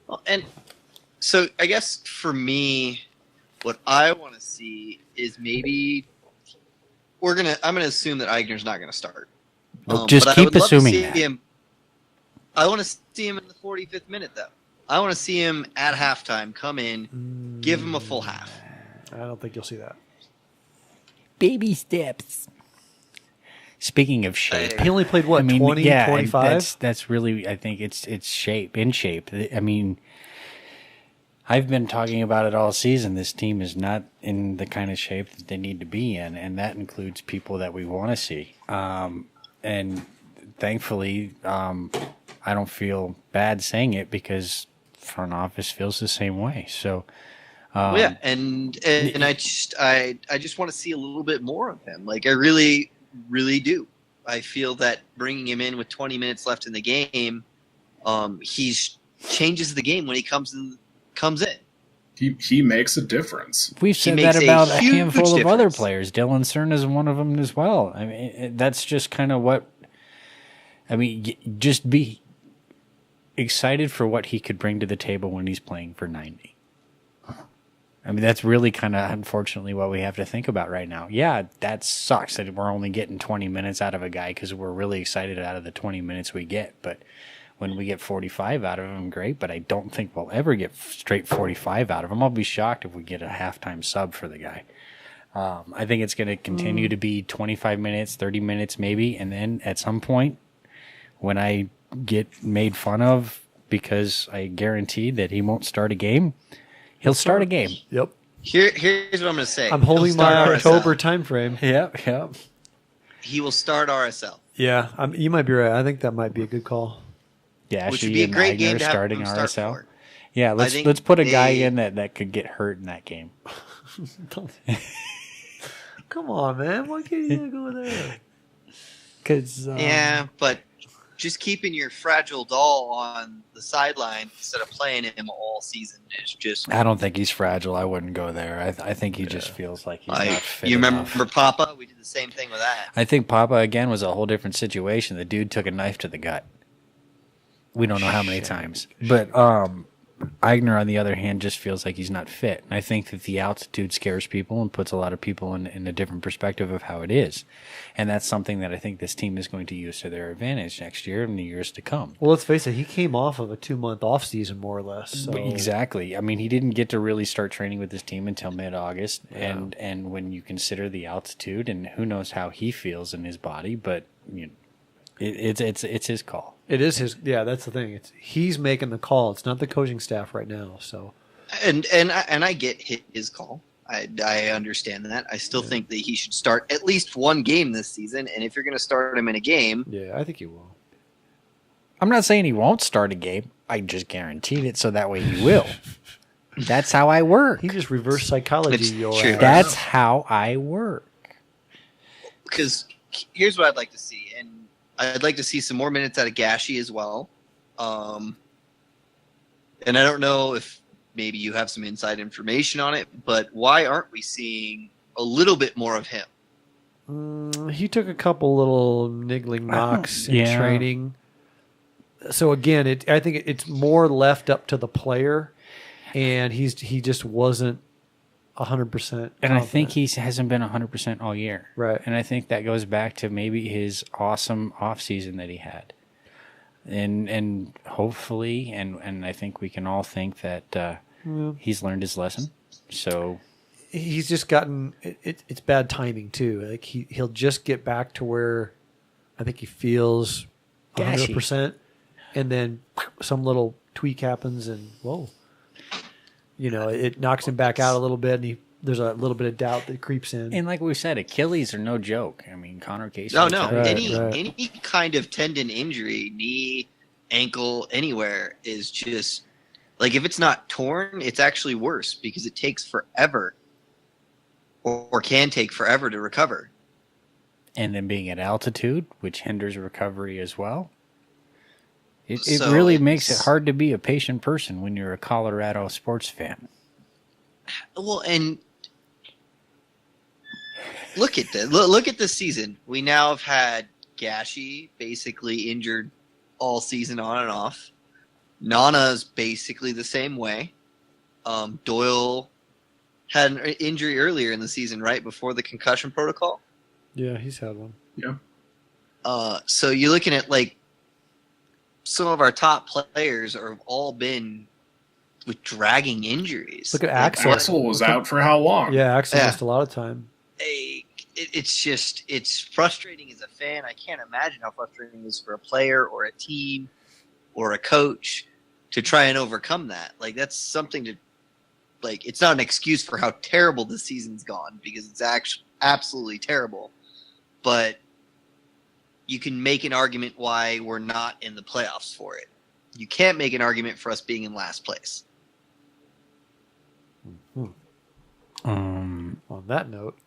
Well, and so I guess for me, what I want to see is maybe I'm gonna assume that Eigner's not gonna start. Well, just but I keep would love to assuming see that. him. I want to see him in the 45th minute, though. I want to see him at halftime come in, give him a full half. I don't think you'll see that. Baby steps. Speaking of shape, He only played, what, 20, 25? That's really, I think it's shape, in shape. I mean, I've been talking about it all season. This team is not in the kind of shape that they need to be in, and that includes people that we want to see. And thankfully, I don't feel bad saying it because front office feels the same way. So, yeah, and I just want to see a little bit more of him. Like, I really do. I feel that bringing him in with 20 minutes left in the game, he changes the game when he comes in. He makes a difference. We've said that about a handful of other players. Dylan Cern is one of them as well. I mean, that's just kind of what. I mean, just be excited for what he could bring to the table when he's playing for 90. I mean, that's really kind of unfortunately what we have to think about right now. Yeah, that sucks that we're only getting 20 minutes out of a guy because we're really excited out of the 20 minutes we get. But when we get 45 out of him, great. But I don't think we'll ever get straight 45 out of him. I'll be shocked if we get a halftime sub for the guy. I think it's going to continue to be 25 minutes, 30 minutes maybe. And then at some point, when I get made fun of because I guarantee that he won't start a game, he'll start a game. Yep. Here's what I'm going to say. I'm holding my October time frame. Yep. He will start RSL. Yeah, you might be right. I think that might be a good call. Yeah, which would be a great game to have starting him RSL. start for. Yeah, let's put a guy in that could get hurt in that game. Come on, man. Why can't you go there? Because yeah, but just keeping your fragile doll on the sideline instead of playing him all season is just. I don't think he's fragile. I wouldn't go there. I think he just feels like he's not fit You enough. remember Papa? We did the same thing with that. I think Papa again was a whole different situation. The dude took a knife to the gut. We don't know how many times, but Eigner, on the other hand, just feels like he's not fit. And I think that the altitude scares people and puts a lot of people in a different perspective of how it is. And that's something that I think this team is going to use to their advantage next year and the years to come. Well, let's face it, he came off of a 2-month off season, more or less. So. Exactly. I mean, he didn't get to really start training with his team until mid-August. Yeah. And when you consider the altitude, and who knows how he feels in his body, but you know, it's his call. It is his. Yeah, that's the thing. He's making the call. It's not the coaching staff right now. So, and I get his call. I understand that. I still think that he should start at least one game this season. And if you're going to start him in a game, yeah, I think he will. I'm not saying he won't start a game. I just guaranteed it so that way he will. That's how I work. He just reverse psychology. That's how I work. Because here's what I'd like to see, and I'd like to see some more minutes out of Gashi as well. And I don't know if maybe you have some inside information on it, but why aren't we seeing a little bit more of him? He took a couple little niggling knocks in training. So again, I think it's more left up to the player, and he just wasn't 100%. And I think he hasn't been 100% all year. Right. And I think that goes back to maybe his awesome offseason that he had. And hopefully, and I think we can all think that he's learned his lesson. So he's just gotten it's bad timing too. Like he'll just get back to where I think he feels 100%, and then some little tweak happens, and whoa. It knocks him back out a little bit, and there's a little bit of doubt that creeps in. And like we said, Achilles are no joke. I mean, Connor Casey. No. Right. Any kind of tendon injury, knee, ankle, anywhere is just like if it's not torn, it's actually worse because it takes forever, or can take forever to recover. And then being at altitude, which hinders recovery as well. It really makes it hard to be a patient person when you're a Colorado sports fan. Well, and look at this. Look at this season. We now have had Gashi basically injured all season on and off. Nana's basically the same way. Doyle had an injury earlier in the season, right before the concussion protocol. Yeah, he's had one. Yeah. So you're looking at like some of our top players have all been with dragging injuries. Look at Axel. Axel was out for how long? Yeah, Axel Yeah. missed a lot of time. It's frustrating as a fan. I can't imagine how frustrating it is for a player or a team or a coach to try and overcome that. Like, that's something to, like, it's not an excuse for how terrible the season's gone, because it's actually absolutely terrible. But you can make an argument why we're not in the playoffs for it. You can't make an argument for us being in last place. On that note,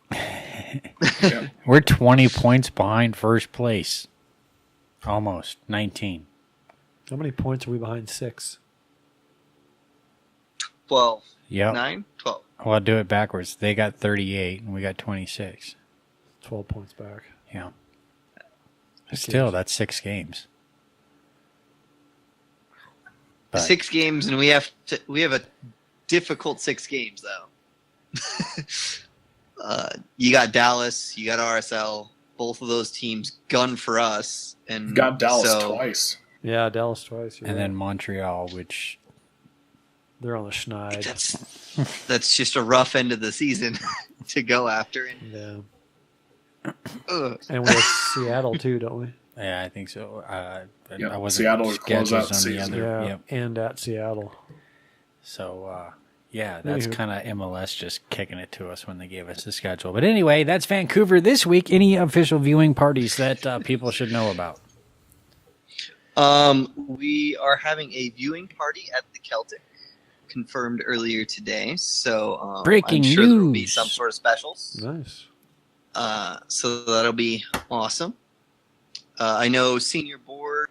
We're 20 points behind first place. Almost 19. how many points are we behind 6? 12. Yep. 9? 12. Well, I'll do it backwards. They got 38 and we got 26. 12 points back. Yeah. Still, that's 6 games. But 6 games, and we have a difficult 6 games, though. You got Dallas, you got RSL. Both of those teams gun for us, and Got Dallas so, twice. Yeah, Dallas twice. and then Montreal, which they're on the schneid. That's just a rough end of the season to go after. And, Yeah. ugh. And we have Seattle too, don't we? yeah, I think so. Yep, I wasn't Seattle would close out schedules the on the season. other. Yeah. Yep. And at Seattle. So, yeah, that's Anywho. kind of MLS just kicking it to us when they gave us the schedule. But anyway, that's Vancouver this week. Any official viewing parties that people should know about? We are having a viewing party at the Celtic, confirmed earlier today. So Breaking I'm sure there will be news. some sort of specials. Nice. So that'll be awesome. I know senior board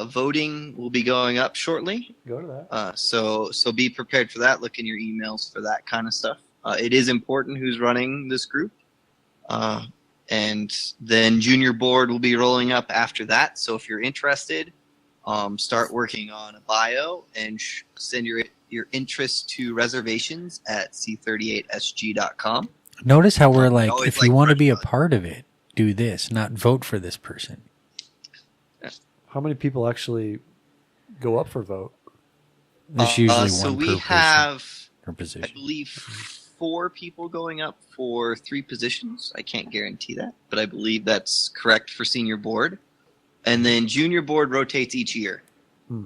voting will be going up shortly. Go to that. So be prepared for that. Look in your emails for that kind of stuff. It is important who's running this group. And then junior board will be rolling up after that. So if you're interested, start working on a bio and send your interest to reservations at c38sg.com. Notice how we're like, always if you like want to be a fresh blood. part of it, do this, not vote for this person. How many people actually go up for vote? There's usually so one we per person have, or I position. believe, 4 people going up for 3 positions. I can't guarantee that, but I believe that's correct for senior board. And then junior board rotates each year.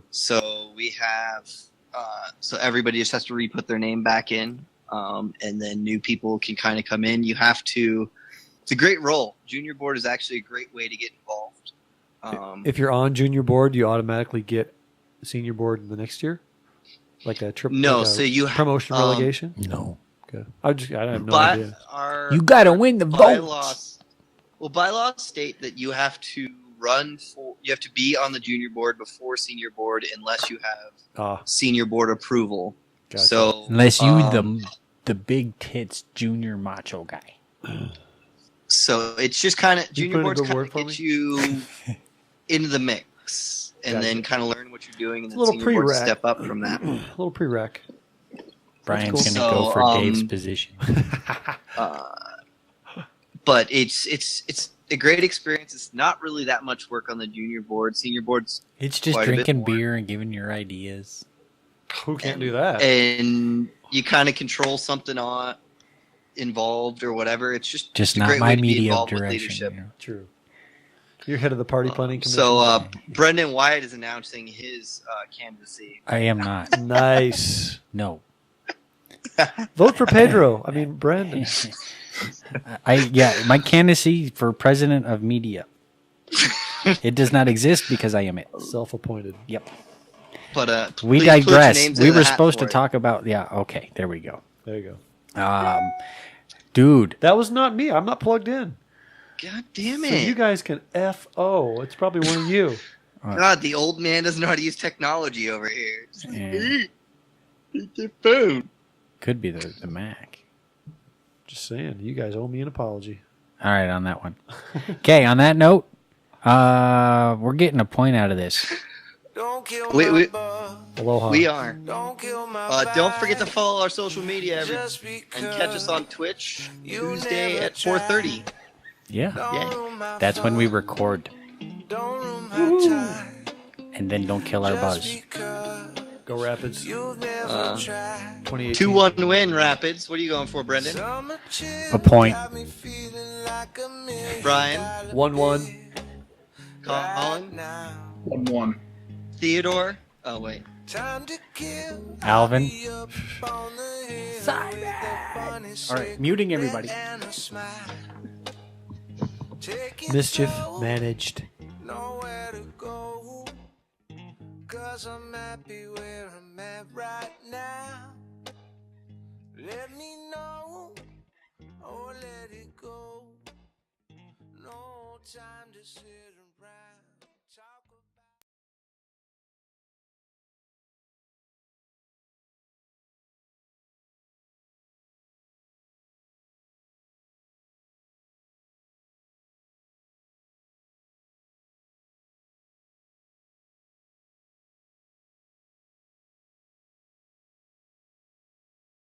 So we have, so everybody just has to re-put their name back in, and then new people can kind of come in. You have to, it's a great role. Junior board is actually a great way to get involved. If you're on junior board, you automatically get senior board the next year? Like a triple? No, like a so you promotion relegation? No. Okay. I have no but idea. our You got to win the vote. bylaws state that you have to you have to be on the junior board before senior board unless you have senior board approval. Gotcha. So Unless you the big tits junior macho guy. so it's just kind of You junior put in a boards good kind word of for get me? you into the mix, and Gotcha. then kind of learn what you're doing, and It's a then little senior board pre-rec. step up from that. A little prereq. Brian's cool. going to So, go for Dave's position. But it's a great experience. It's not really that much work on the junior board. Senior board's It's just quite a bit drinking more. beer and giving your ideas. Who can't do that? and you kind of control something on involved or whatever. It's just a Not great my way to be media involved with direction. leadership. you know. True. You're head of the party planning committee. So Brendan Wyatt is announcing his candidacy. I am not. Nice. No. Vote for Pedro. I mean, Brandon. My candidacy for president of media. It does not exist because I am it. Self-appointed. Yep. But We please put your digress. names We in the were hat supposed for to it. talk about. Yeah. Okay. There we go. There you go. Dude. That was not me. I'm not plugged in. God damn So it! you guys can F-O. It's probably one of you. God, the old man doesn't know how to use technology over here. Just Yeah. eat your food. Could be the Mac. Just saying. You guys owe me an apology. All right, on that one. Okay, on that note, we're getting a point out of this. Aloha. We are. Don't forget to follow our social media and catch us on Twitch Tuesday at 4:30. Yeah. Yay. That's when we record. and then don't kill our buzz. Go Rapids. 2018. 2-1 win, Rapids. What are you going for, Brendan? A point. Brian? 1-1. Colin? 1-1. Theodore? Oh, wait. Alvin. All right, muting everybody. Mischief managed. Nowhere to go, 'cause I'm happy where I'm at right now. Let me know, or let it go. No time to sit around.